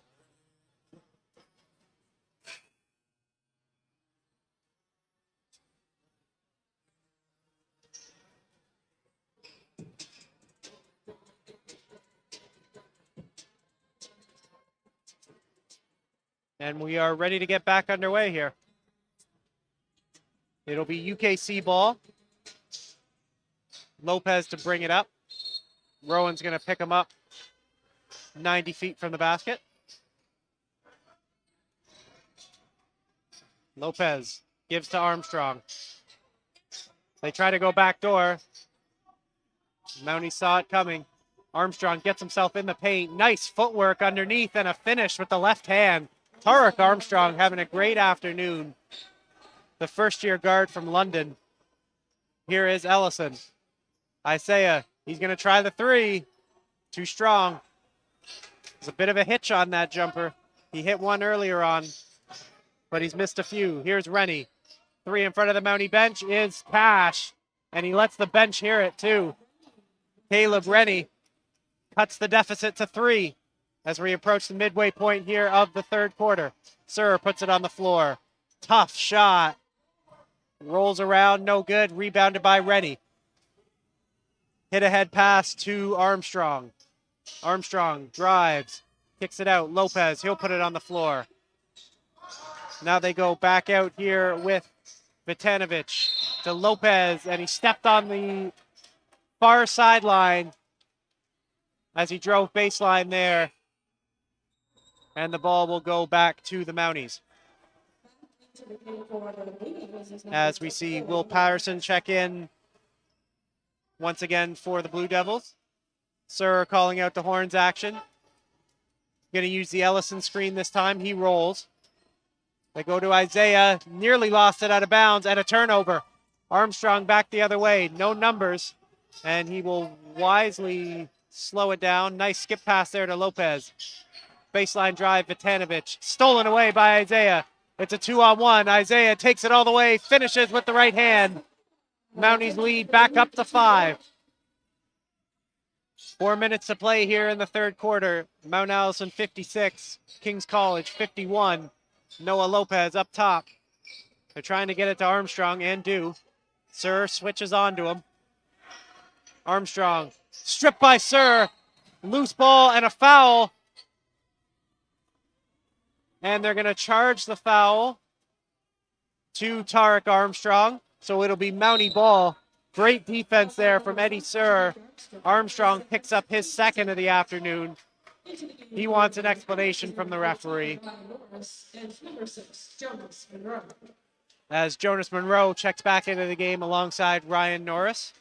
And we are ready to get back underway here. It'll be UKC ball. Lopez to bring it up. Rowan's going to pick him up 90 feet from the basket. Lopez gives to Armstrong. They try to go back door. Mountie saw it coming. Armstrong gets himself in the paint. Nice footwork underneath and a finish with the left hand. Tarek Armstrong having a great afternoon. The first-year guard from London. Here is Ellison. Isaiah, he's going to try the 3. Too strong. There's a bit of a hitch on that jumper. He hit one earlier on, but he's missed a few. Here's Rennie. 3 in front of the Mountie bench is Cash, and he lets the bench hear it too. Caleb Rennie cuts the deficit to 3 as we approach the midway point here of the third quarter. Sir puts it on the floor. Tough shot. Rolls around, no good. Rebounded by Rennie. Hit ahead pass to Armstrong. Armstrong drives, kicks it out. Lopez, he'll put it on the floor. Now they go back out here with Vitanovic to Lopez, and he stepped on the far sideline as he drove baseline there. And the ball will go back to the Mounties. As we see Will Patterson check in once again for the Blue Devils. Sir calling out the horns action. Going to use the Ellison screen this time. He rolls. They go to Isaiah. Nearly lost it out of bounds and a turnover. Armstrong back the other way. No numbers. And he will wisely slow it down. Nice skip pass there to Lopez. Baseline drive, Vitanovic. Stolen away by Isaiah. It's a 2-on-1. Isaiah takes it all the way. Finishes with the right hand. Mounties lead back up to 5. 4 minutes to play here in the third quarter. Mount Allison 56, King's College 51. Noah Lopez up top. They're trying to get it to Armstrong and do. Sir switches on to him. Armstrong stripped by Sir. Loose ball and a foul. And they're going to charge the foul to Tarek Armstrong. So it'll be Mountie ball. Great defense there from Eddie Sir. Armstrong picks up his second of the afternoon. He wants an explanation from the referee. As Jonas Monroe checks back into the game alongside Ryan Norris.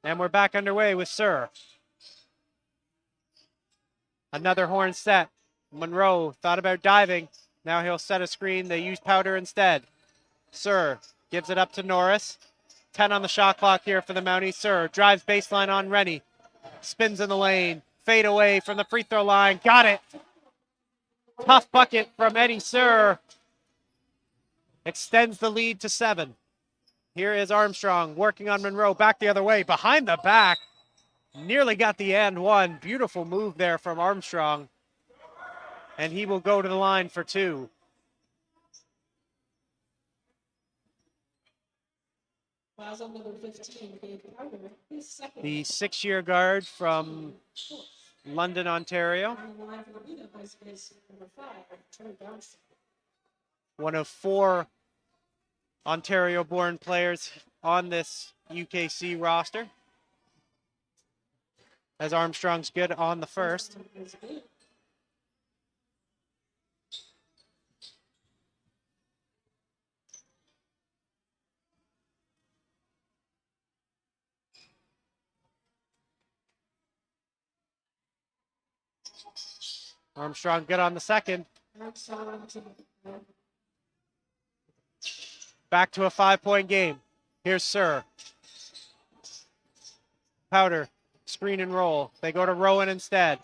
And we're back underway with Sir. Another horn set. Monroe thought about diving. Now he'll set a screen. They use Powder instead. Sir gives it up to Norris. 10 on the shot clock here for the Mounties. Sir drives baseline on Rennie. Spins in the lane. Fade away from the free throw line. Got it. Tough bucket from Eddie Sir. Extends the lead to 7. Here is Armstrong working on Monroe. Back the other way. Behind the back. Nearly got the and one. Beautiful move there from Armstrong. And he will go to the line for 2. The 6-year guard from London, Ontario. One of 4 Ontario-born players on this UKC roster. As Armstrong's good on the first. Armstrong good on the second. Back to a 5-point game. Here's Sir. Powder, screen and roll. They go to Rowan instead.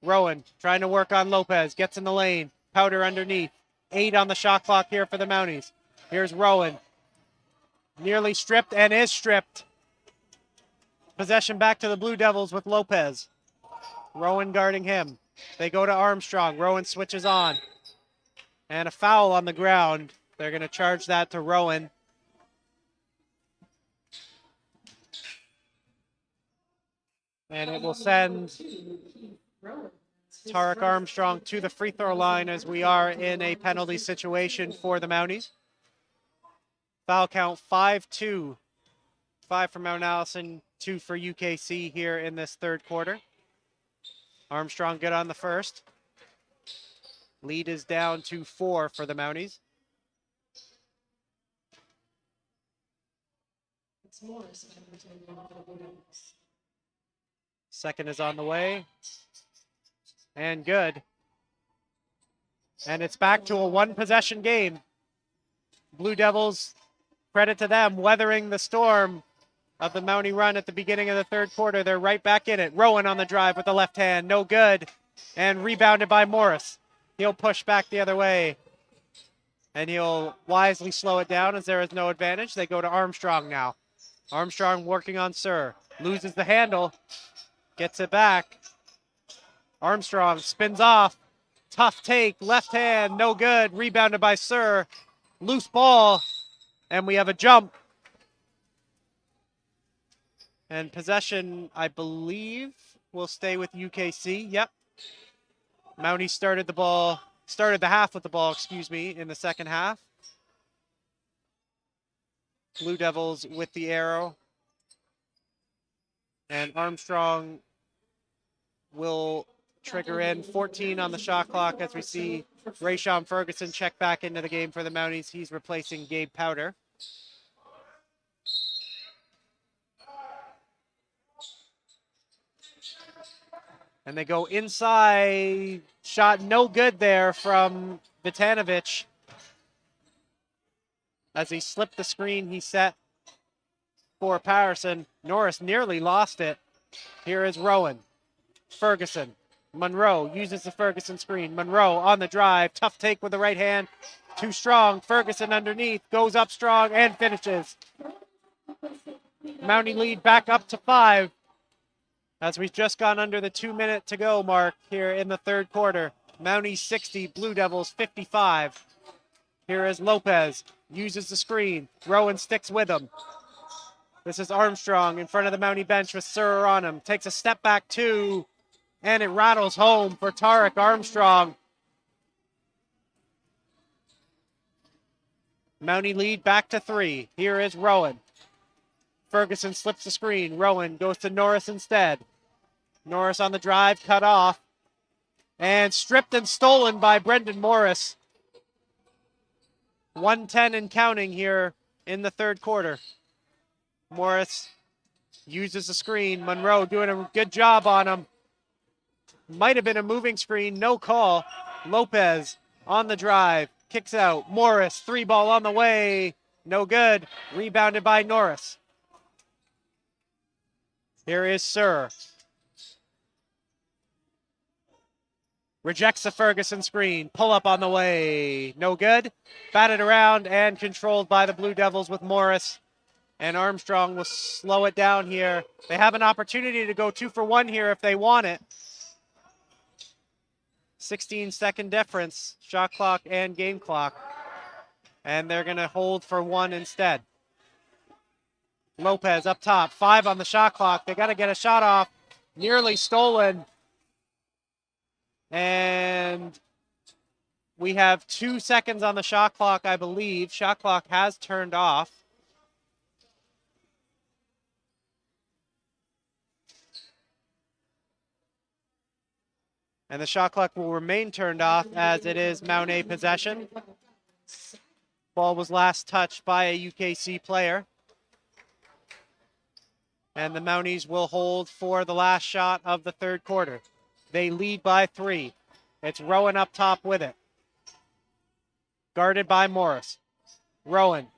Rowan trying to work on Lopez. Gets in the lane. Powder underneath. 8 on the shot clock here for the Mounties. Here's Rowan. Nearly stripped and is stripped. Possession back to the Blue Devils with Lopez. Rowan guarding him. They go to Armstrong. Rowan switches on. And a foul on the ground. They're going to charge that to Rowan. And it will send Tarek Armstrong to the free throw line as we are in a penalty situation for the Mounties. Foul count 5-2. 5 for Mount Allison, 2 for UKC here in this third quarter. Armstrong good on the first. Lead is down to 4 for the Mounties. Second is on the way. And good. And it's back to a 1-possession game. Blue Devils, credit to them, weathering the storm of the Mountie run at the beginning of the third quarter. They're right back in it. Rowan on the drive with the left hand. No good. And rebounded by Morris. He'll push back the other way. And he'll wisely slow it down as there is no advantage. They go to Armstrong now. Armstrong working on Sir. Loses the handle. Gets it back. Armstrong spins off. Tough take. Left hand. No good. Rebounded by Sir. Loose ball. And we have a jump. And possession, I believe, will stay with UKC. Yep. Mounties started the half with the ball, excuse me, in the second half. Blue Devils with the arrow. And Armstrong will trigger in 14 on the shot clock as we see Rayshawn Ferguson check back into the game for the Mounties. He's replacing Gabe Powder. And they go inside. Shot no good there from Vitanovic. As he slipped the screen he set for Patterson. Norris nearly lost it. Here is Rowan. Ferguson. Monroe uses the Ferguson screen. Monroe on the drive. Tough take with the right hand. Too strong. Ferguson underneath. Goes up strong and finishes. Mountie lead back up to 5. As we've just gone under the 2-minute to go mark here in the third quarter. Mountie 60, Blue Devils 55. Here is Lopez. Uses the screen. Rowan sticks with him. This is Armstrong in front of the Mountie bench with Sir on him. Takes a step back 2. And it rattles home for Tarek Armstrong. Mountie lead back to 3. Here is Rowan. Ferguson slips the screen. Rowan goes to Norris instead. Norris on the drive, cut off. And stripped and stolen by Brendan Morris. 1:10 and counting here in the third quarter. Morris uses the screen. Monroe doing a good job on him. Might have been a moving screen, no call. Lopez on the drive, kicks out. Morris, 3 ball on the way, no good. Rebounded by Norris. Here is Sir. Rejects the Ferguson screen, pull up on the way, no good. Batted around and controlled by the Blue Devils with Morris. And Armstrong will slow it down here. They have an opportunity to go 2 for 1 here if they want it. 16-second difference, shot clock and game clock. And they're going to hold for 1 instead. Lopez up top, 5 on the shot clock. They got to get a shot off. Nearly stolen. And we have 2 seconds on the shot clock, I believe. Shot clock has turned off. And the shot clock will remain turned off as it is Mount A possession. Ball was last touched by a UKC player. And the Mounties will hold for the last shot of the third quarter. They lead by 3. It's Rowan up top with it. Guarded by Morris. Rowan.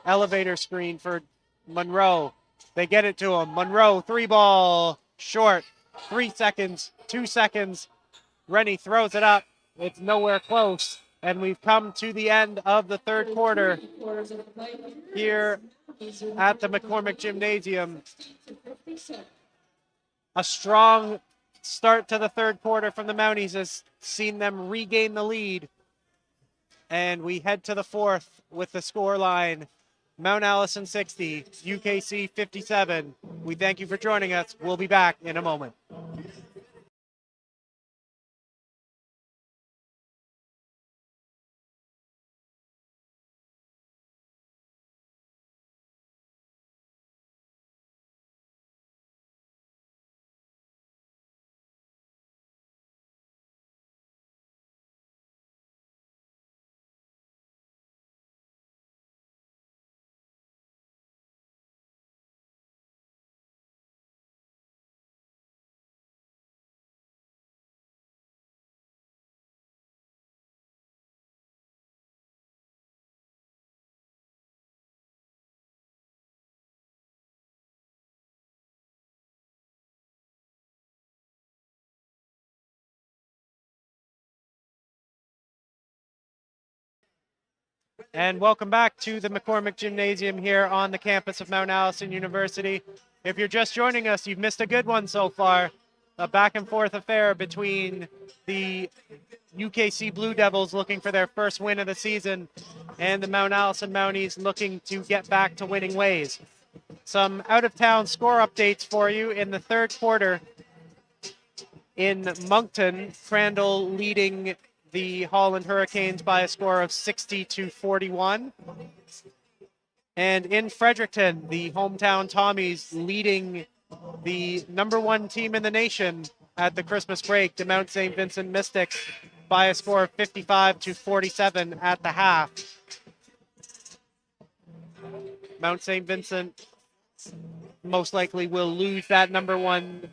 Elevator screen for Monroe. They get it to him. Monroe, 3 ball, short. 3 seconds, 2 seconds. Rennie throws it up. It's nowhere close. And we've come to the end of the third quarter here at the McCormick Gymnasium. A strong start to the third quarter from the Mounties has seen them regain the lead. And we head to the fourth with the score line. Mount Allison 60, UKC 57. We thank you for joining us. We'll be back in a moment. And welcome back to the McCormick Gymnasium here on the campus of Mount Allison University. If you're just joining us, you've missed a good one so far. A back and forth affair between the UKC Blue Devils looking for their first win of the season and the Mount Allison Mounties looking to get back to winning ways. Some out-of-town score updates for you in the third quarter. In Moncton, Crandall leading the Holland Hurricanes by a score of 60-41. And in Fredericton, the hometown Tommies leading the #1 team in the nation at the Christmas break, the Mount St. Vincent Mystics, by a score of 55-47 at the half. Mount St. Vincent most likely will lose that #1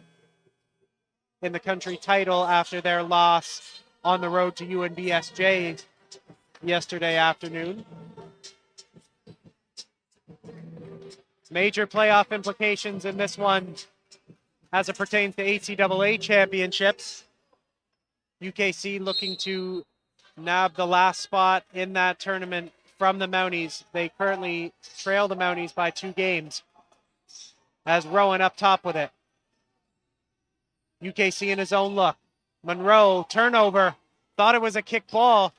in the country title after their loss on the road to UNBSJ yesterday afternoon. Major playoff implications in this one as it pertains to ACAA championships. UKC looking to nab the last spot in that tournament from the Mounties. They currently trail the Mounties by 2 games as Rowan up top with it. UKC in his own look. Monroe, turnover. Thought it was a kick ball.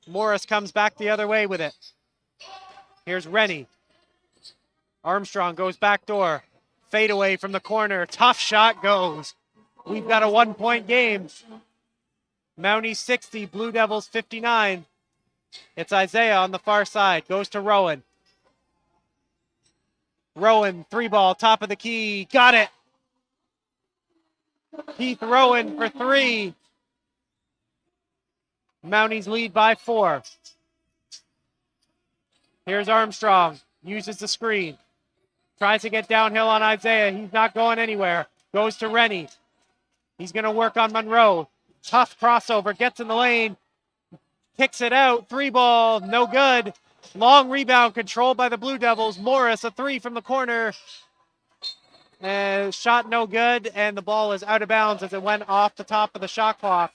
Morris comes back the other way with it. Here's Rennie. Armstrong goes back door. Fade away from the corner. Tough shot goes. We've got a 1-point game. Mounties 60, Blue Devils 59. It's Isaiah on the far side. Goes to Rowan. Rowan, 3-ball, top of the key. Got it. Keith Rowan for 3. Mounties lead by 4. Here's Armstrong. Uses the screen. Tries to get downhill on Isaiah. He's not going anywhere. Goes to Rennie. He's going to work on Monroe. Tough crossover. Gets in the lane. Kicks it out. 3-ball. No good. Long rebound controlled by the Blue Devils. Morris, a 3 from the corner. Shot no good. And the ball is out of bounds as it went off the top of the shot clock.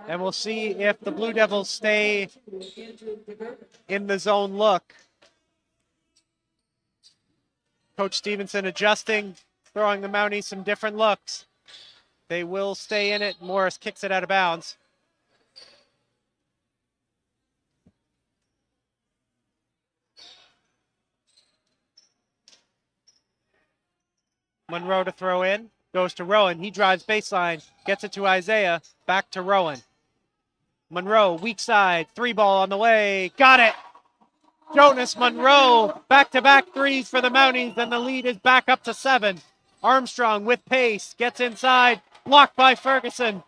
And we'll see if the Blue Devils stay in the zone look. Coach Stevenson adjusting, throwing the Mounties some different looks. They will stay in it. Morris kicks it out of bounds. Monroe to throw in. Goes to Rowan. He drives baseline. Gets it to Isaiah. Back to Rowan. Monroe, weak side. 3-ball on the way. Got it. Jonas Monroe. Back-to-back 3s for the Mounties. And the lead is back up to 7. Armstrong with pace. Gets inside. Blocked by Ferguson.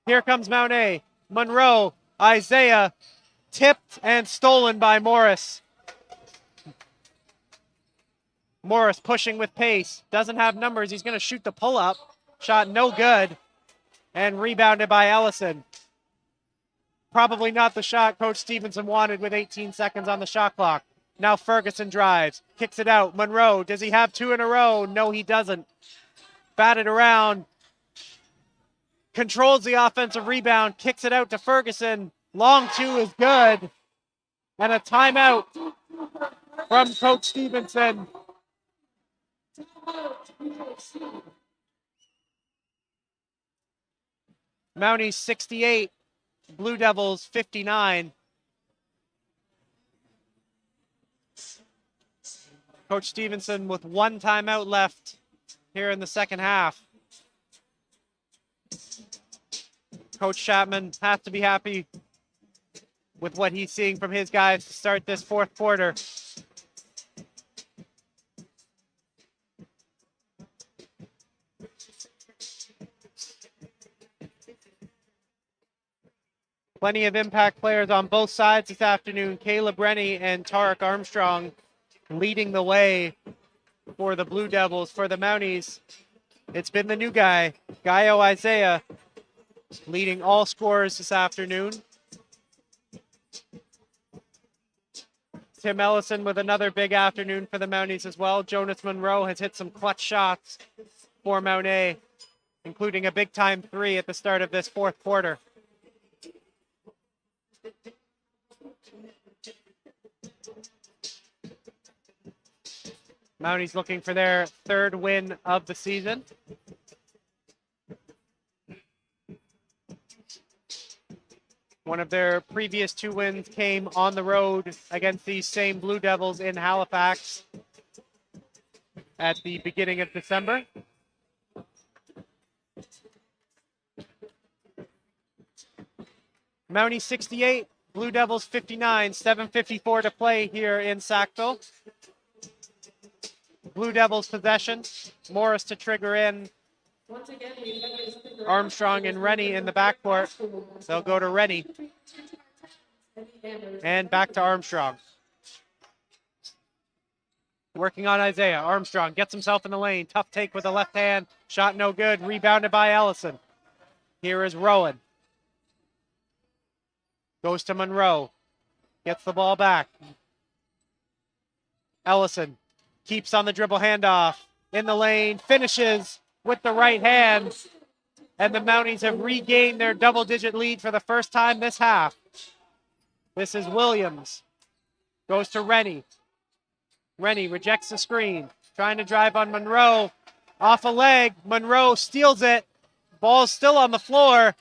Here comes Mount A. Monroe. Isaiah. Tipped and stolen by Morris. Morris pushing with pace. Doesn't have numbers. He's going to shoot the pull-up. Shot no good. And rebounded by Ellison. Probably not the shot Coach Stevenson wanted with 18 seconds on the shot clock. Now Ferguson drives. Kicks it out. Monroe. Does he have 2 in a row? No, he doesn't. Batted around. Controls the offensive rebound. Kicks it out to Ferguson. Long 2 is good. And a timeout from Coach Stevenson. Mounties 68, Blue Devils 59. Coach Stevenson with 1 timeout left here in the second half. Coach Chapman has to be happy with what he's seeing from his guys to start this 4th quarter. Plenty of impact players on both sides this afternoon. Caleb Rennie and Tarek Armstrong leading the way for the Blue Devils. For the Mounties, it's been the new guy, Gaio Isaiah, leading all scorers this afternoon. Tim Ellison with another big afternoon for the Mounties as well. Jonas Monroe has hit some clutch shots for Mount A, including a big-time 3 at the start of this 4th quarter. Mounties looking for their 3rd win of the season. One of their previous 2 wins came on the road against these same Blue Devils in Halifax. at the beginning of December. Mountie 68, Blue Devils 59, 7:54 to play here in Sackville. Blue Devils possession. Morris to trigger in. Armstrong and Rennie in the backcourt. They'll go to Rennie. And back to Armstrong. Working on Isaiah. Armstrong gets himself in the lane. Tough take with the left hand. Shot no good. Rebounded by Ellison. Here is Rowan. Goes to Monroe. Gets the ball back. Ellison keeps on the dribble handoff. In the lane. Finishes with the right hand. And the Mounties have regained their double-digit lead for the first time this half. This is Williams. Goes to Rennie. Rennie rejects the screen. Trying to drive on Monroe. Off a leg. Monroe steals it. Ball's still on the floor.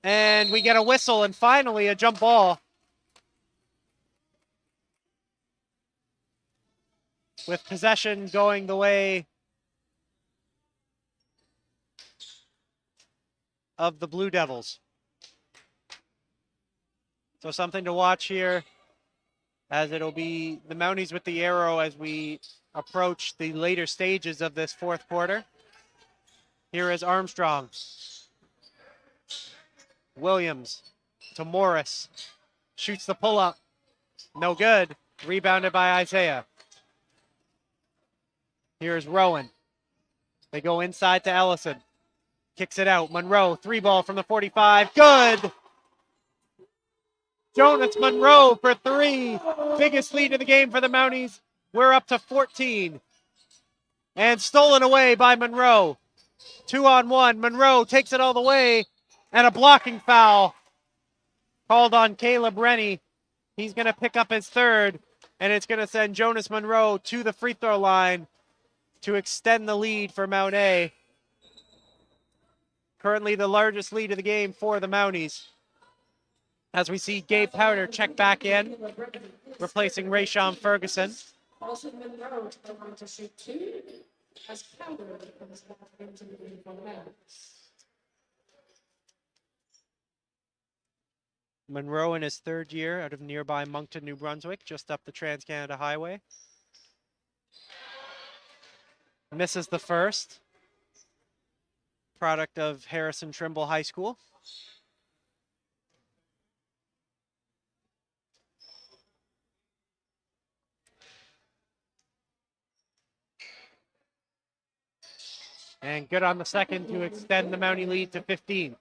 And we get a whistle and finally a jump ball. With possession going the way of the Blue Devils. So something to watch here, as it'll be the Mounties with the arrow as we approach the later stages of this fourth quarter. Here is Armstrong. Williams to Morris. Shoots the pull-up. No good. Rebounded by Isaiah. Here's Rowan. They go inside to Ellison. Kicks it out. Monroe, 3-ball from the 45. Good! Jonas Monroe for 3. Biggest lead of the game for the Mounties. We're up to 14. And stolen away by Monroe. 2-on-1. Monroe takes it all the way. And a blocking foul called on Caleb Rennie. He's going to pick up his third. And it's going to send Jonas Monroe to the free throw line to extend the lead for Mount A. Currently the largest lead of the game for the Mounties. As we see Gabe Powder check back in, replacing Rayshawn Ferguson. Also Monroe to the line to shoot 2, as Powder comes back into the game for the Mounties. Monroe in his third year out of nearby Moncton, New Brunswick, just up the Trans-Canada Highway. Misses the first. Product of Harrison Trimble High School. And good on the second to extend the Mountie lead to 15.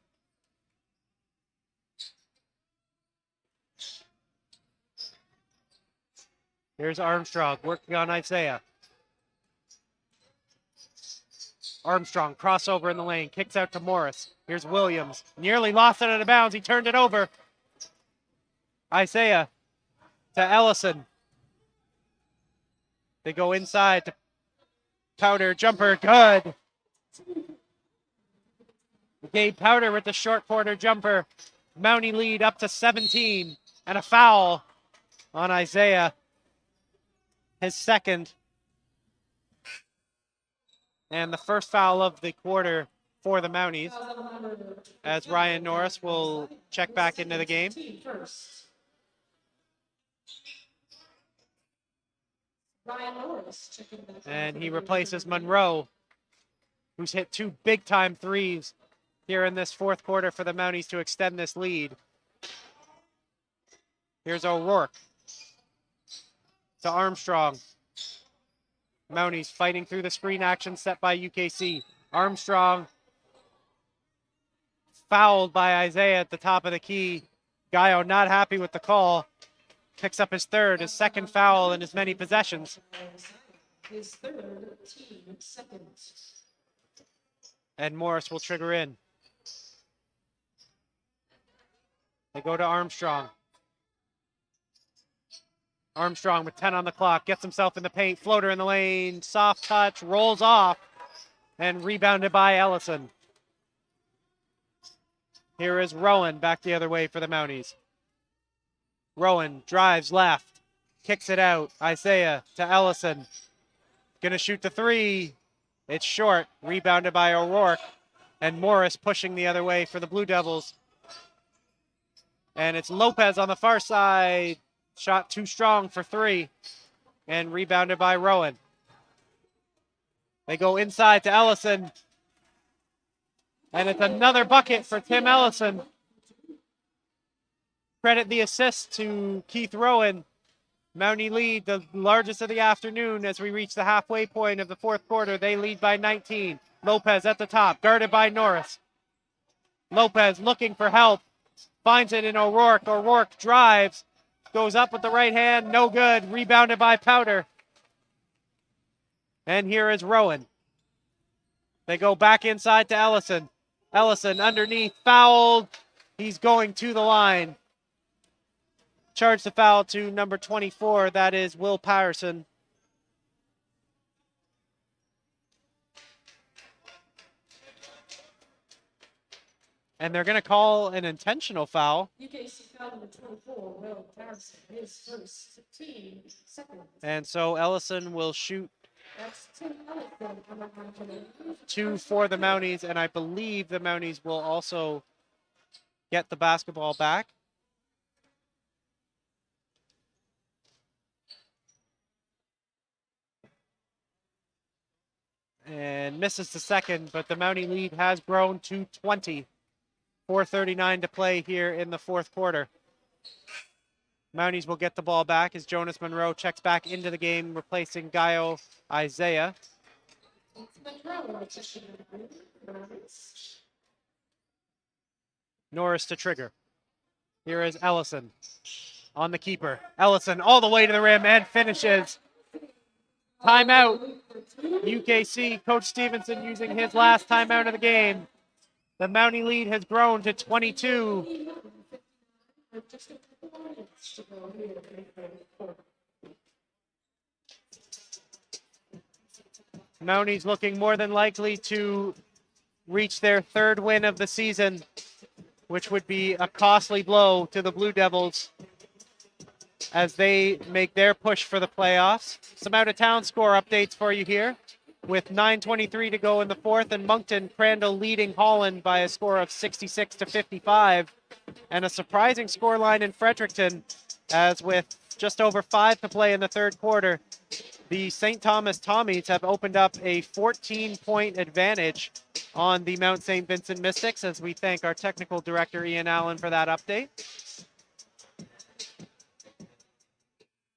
Here's Armstrong working on Isaiah. Armstrong, crossover in the lane, kicks out to Morris. Here's Williams. Nearly lost it out of bounds. He turned it over. Isaiah to Ellison. They go inside to Powder. Jumper, good. Gabe Powder with the short corner jumper. Mountie lead up to 17. And a foul on Isaiah. His second. And the first foul of the quarter for the Mounties, as Ryan Norris will check back into the game. And he replaces Monroe, who's hit 2 big-time threes here in this fourth quarter for the Mounties to extend this lead. Here's O'Rourke to Armstrong. Mounties fighting through the screen action set by UKC. Armstrong fouled by Isaiah at the top of the key. Gaio not happy with the call. Picks up his third, his second foul in as many possessions. His third, team second. And Morris will trigger in. They go to Armstrong. Armstrong with 10 on the clock, gets himself in the paint, floater in the lane, soft touch, rolls off, and rebounded by Ellison. Here is Rowan back the other way for the Mounties. Rowan drives left, kicks it out. Isaiah to Ellison. Gonna shoot the three. It's short. Rebounded by O'Rourke. And Morris pushing the other way for the Blue Devils. And it's Lopez on the far side. Shot too strong for three. And rebounded by Rowan. They go inside to Ellison. And it's another bucket for Tim Ellison. Credit the assist to Keith Rowan. Mountie lead, the largest of the afternoon as we reach the halfway point of the fourth quarter. They lead by 19. Lopez at the top, guarded by Norris. Lopez looking for help. Finds it in O'Rourke. O'Rourke drives. Goes up with the right hand. No good. Rebounded by Powder. And here is Rowan. They go back inside to Ellison. Ellison underneath. Fouled. He's going to the line. Charge the foul to number 24. That is Will Patterson. And they're going to call an intentional foul. UKC foul number 24, Will Patterson, his first 15 seconds. And so Ellison will shoot That's Tim Ellison on the 2 for the Mounties, and I believe the Mounties will also get the basketball back. And misses the second, but the Mountie lead has grown to 20. 4:39 to play here in the fourth quarter. Mounties will get the ball back as Jonas Monroe checks back into the game, replacing Gaio Isaiah. Norris to trigger. Here is Ellison on the keeper. Ellison all the way to the rim and finishes. Timeout. UKC, Coach Stevenson using his last timeout of the game. The Mountie lead has grown to 22. Mounties looking more than likely to reach their third win of the season, which would be a costly blow to the Blue Devils as they make their push for the playoffs. Some out-of-town score updates for you here. With 9:23 to go in the fourth, and Moncton Crandall leading Holland by a score of 66-55. And a surprising scoreline in Fredericton, as with just over 5 to play in the third quarter, the St. Thomas Tommies have opened up a 14-point advantage on the Mount St. Vincent Mystics, as we thank our technical director, Ian Allen, for that update.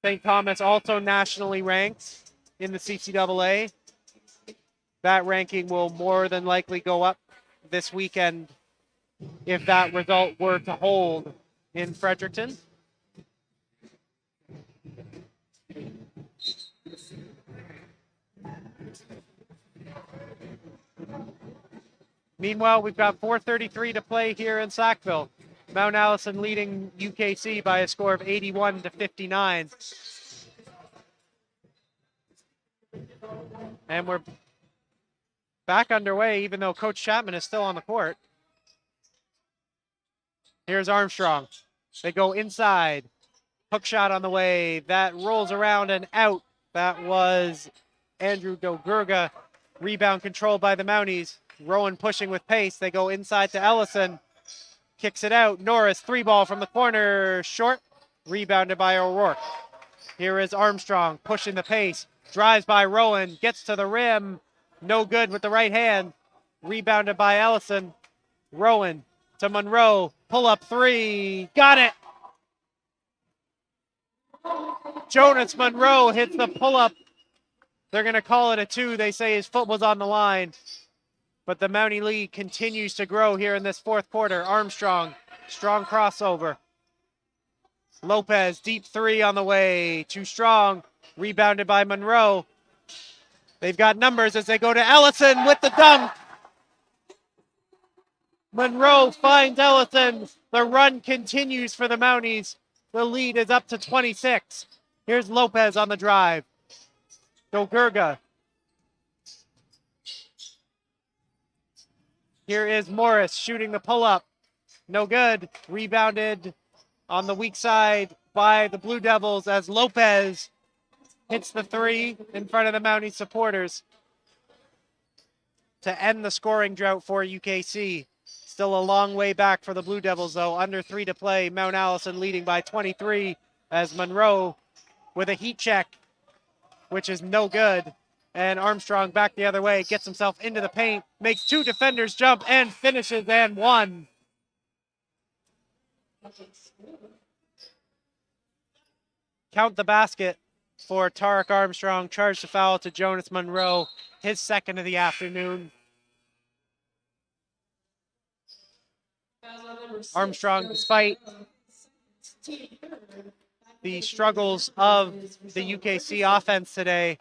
St. Thomas also nationally ranked in the CCAA. That ranking will more than likely go up this weekend if that result were to hold in Fredericton. Meanwhile, we've got 4:33 to play here in Sackville. Mount Allison leading UKC by a score of 81-59. And we're back underway, even though Coach Chapman is still on the court. Here's Armstrong. They go inside. Hook shot on the way. That rolls around and out. That was Andrew Dogurga. Rebound controlled by the Mounties. Rowan pushing with pace. They go inside to Ellison. Kicks it out. Norris, 3-ball from the corner. Short. Rebounded by O'Rourke. Here is Armstrong pushing the pace. Drives by Rowan. Gets to the rim. No good with the right hand. Rebounded by Ellison. Rowan to Monroe. Pull up 3. Got it. Jonas Monroe hits the pull up. They're going to call it a 2. They say his foot was on the line. But the Mountie lead continues to grow here in this fourth quarter. Armstrong, strong crossover. Lopez, deep 3 on the way. Too strong. Rebounded by Monroe. They've got numbers as they go to Ellison with the dunk. Monroe finds Ellison. The run continues for the Mounties. The lead is up to 26. Here's Lopez on the drive. Dogurga. Here is Morris shooting the pull-up. No good. Rebounded on the weak side by the Blue Devils as Lopez hits the three in front of the Mountie supporters to end the scoring drought for UKC. Still a long way back for the Blue Devils, though. Under 3 to play. Mount Allison leading by 23 as Monroe with a heat check, which is no good. And Armstrong back the other way, gets himself into the paint, makes 2 defenders jump, and finishes and 1. Count the basket for Tarek Armstrong. Charge the foul to Jonas Monroe, his second of the afternoon. Armstrong, despite the struggles of the UKC offense today,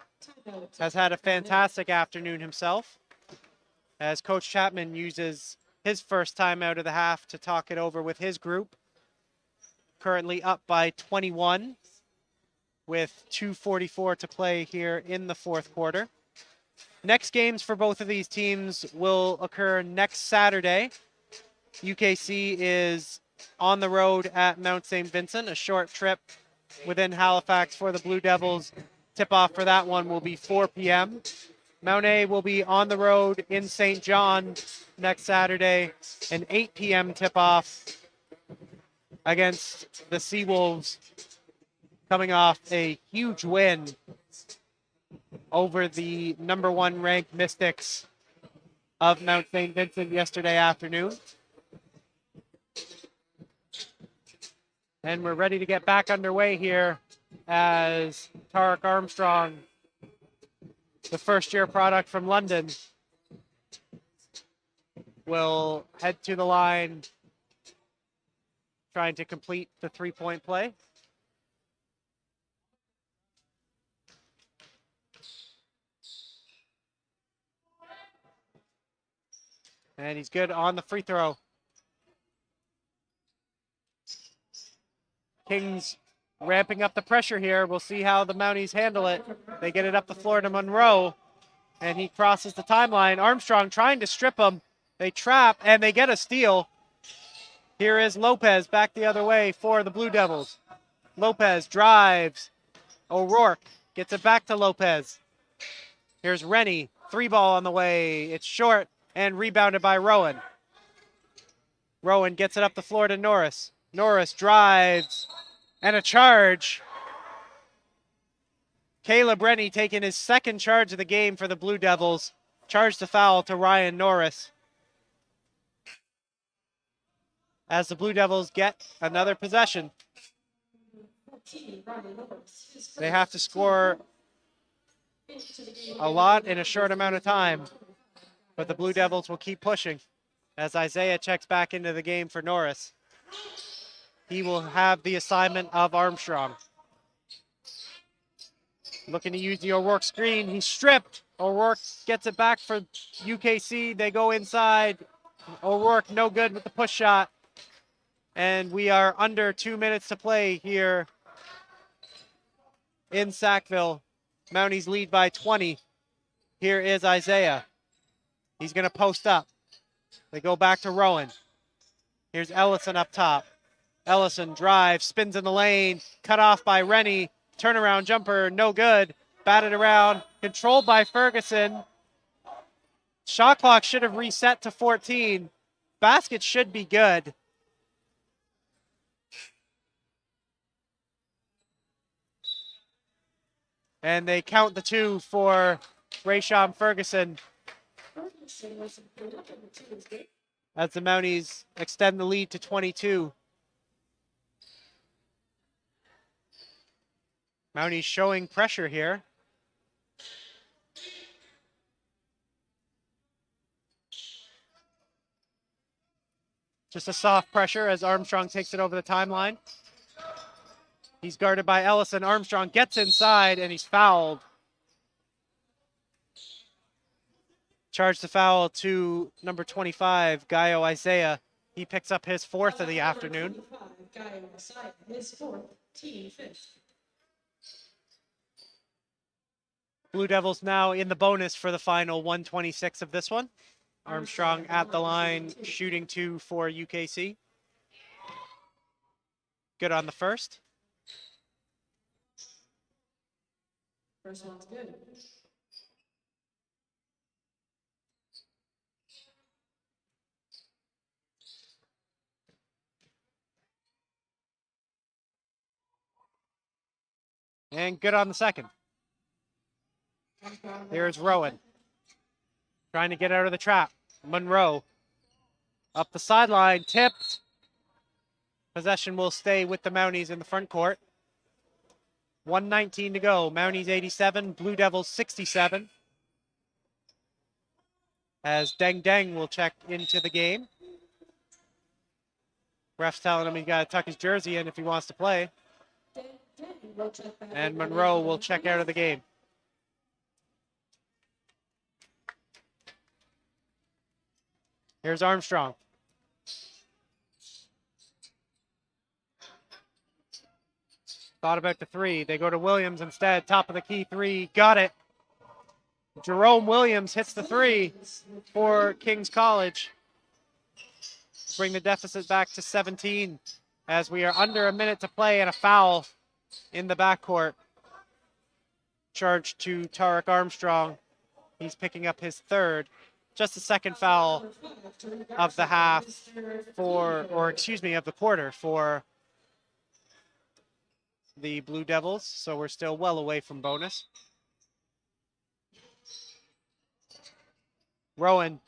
has had a fantastic afternoon himself, as Coach Chapman uses his first time out of the half to talk it over with his group. Currently up by 21 with 2:44 to play here in the fourth quarter. Next games for both of these teams will occur next Saturday. UKC is on the road at Mount St. Vincent, a short trip within Halifax for the Blue Devils. Tip-off for that one will be 4 p.m. Mount A will be on the road in St. John next Saturday, an 8 p.m. tip-off against the Seawolves, coming off a huge win over the number 1 ranked Mystics of Mount St. Vincent yesterday afternoon. And we're ready to get back underway here as Tarek Armstrong, the first-year product from London, will head to the line trying to complete the three-point play. And he's good on the free throw. Kings ramping up the pressure here. We'll see how the Mounties handle it. They get it up the floor to Monroe, and he crosses the timeline. Armstrong trying to strip him. They trap, and they get a steal. Here is Lopez back the other way for the Blue Devils. Lopez drives. O'Rourke gets it back to Lopez. Here's Rennie. 3-ball on the way. It's short and rebounded by Rowan. Rowan gets it up the floor to Norris. Norris drives, and a charge. Caleb Rennie taking his second charge of the game for the Blue Devils. Charge to foul to Ryan Norris, as the Blue Devils get another possession. They have to score a lot in a short amount of time, but the Blue Devils will keep pushing as Isaiah checks back into the game for Norris. He will have the assignment of Armstrong. Looking to use the O'Rourke screen. He's stripped. O'Rourke gets it back for UKC. They go inside. O'Rourke no good with the push shot. And we are under 2 minutes to play here in Sackville. Mounties lead by 20. Here is Isaiah. He's going to post up. They go back to Rowan. Here's Ellison up top. Ellison drives, spins in the lane, cut off by Rennie. Turnaround jumper, no good. Batted around, controlled by Ferguson. Shot clock should have reset to 14. Basket should be good. And they count the 2 for Rayshon Ferguson, as the Mounties extend the lead to 22. Mounties showing pressure here. Just a soft pressure as Armstrong takes it over the timeline. He's guarded by Ellison. Armstrong gets inside, and he's fouled. Charge the foul to number 25, Gaio Isaiah. He picks up his 4th of the afternoon. His 4th, team 5th. Blue Devils now in the bonus for the final 126 of this one. Armstrong at the line, shooting 2 for UKC. Good on the first. First one's good. And good on the second. Here's Rowan. Trying to get out of the trap. Monroe. Up the sideline. Tipped. Possession will stay with the Mounties in the front court. 1:19 to go. Mounties 87. Blue Devils 67. As Deng Deng will check into the game. Ref's telling him he's got to tuck his jersey in if he wants to play. And Monroe will check out of the game. Here's Armstrong. Thought about the three. They go to Williams instead. Top of the key three. Got it. Jerome Williams hits the three for King's College. Bring the deficit back to 17 as we are under a minute to play and a foul in the backcourt. Charged to Tarek Armstrong. He's picking up his third. Just the second foul of the half of the quarter for the Blue Devils. So we're still well away from bonus. Rowan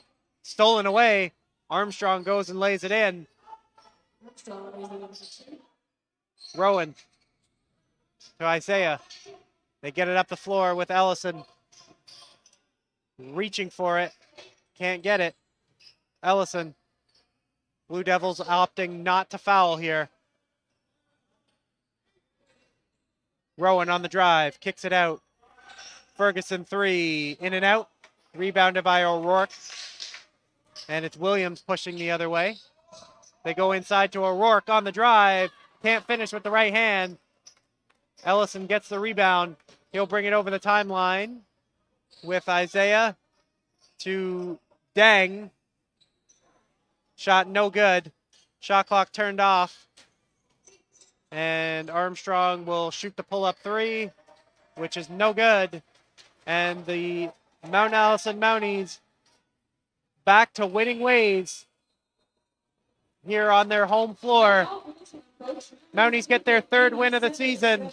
stolen away. Armstrong goes and lays it in. Rowan to Isaiah. They get it up the floor with Ellison. Reaching for it. Can't get it. Ellison. Blue Devils opting not to foul here. Rowan on the drive. Kicks it out. Ferguson three. In and out. Rebounded by O'Rourke. And it's Williams pushing the other way. They go inside to O'Rourke on the drive. Can't finish with the right hand. Ellison gets the rebound. He'll bring it over the timeline with Isaiah to Deng. Shot no good. Shot clock turned off. And Armstrong will shoot the pull-up three, which is no good. And the Mount Allison Mounties back to winning ways here on their home floor. Mounties get their third win of the season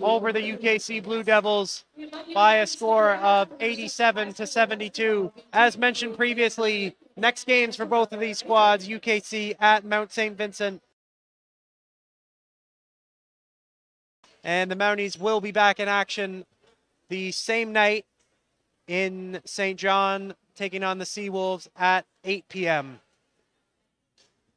over the UKC Blue Devils by a score of 87-72. As mentioned previously, next games for both of these squads, UKC at Mount St. Vincent. And the Mounties will be back in action the same night in St. John, taking on the Seawolves at 8 p.m.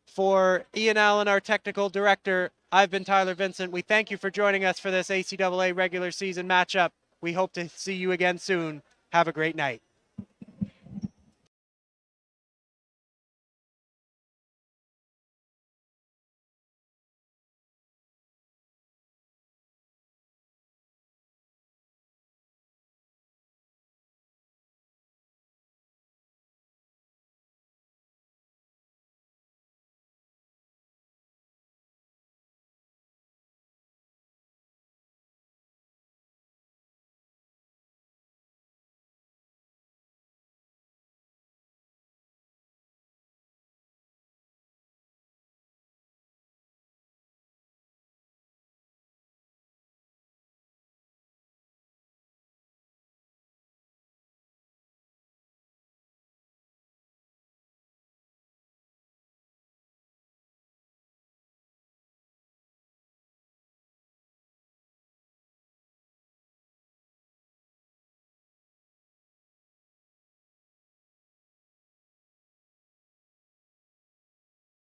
For Ian Allen, our technical director, I've been Tyler Vincent. We thank you for joining us for this ACAA regular season matchup. We hope to see you again soon. Have a great night.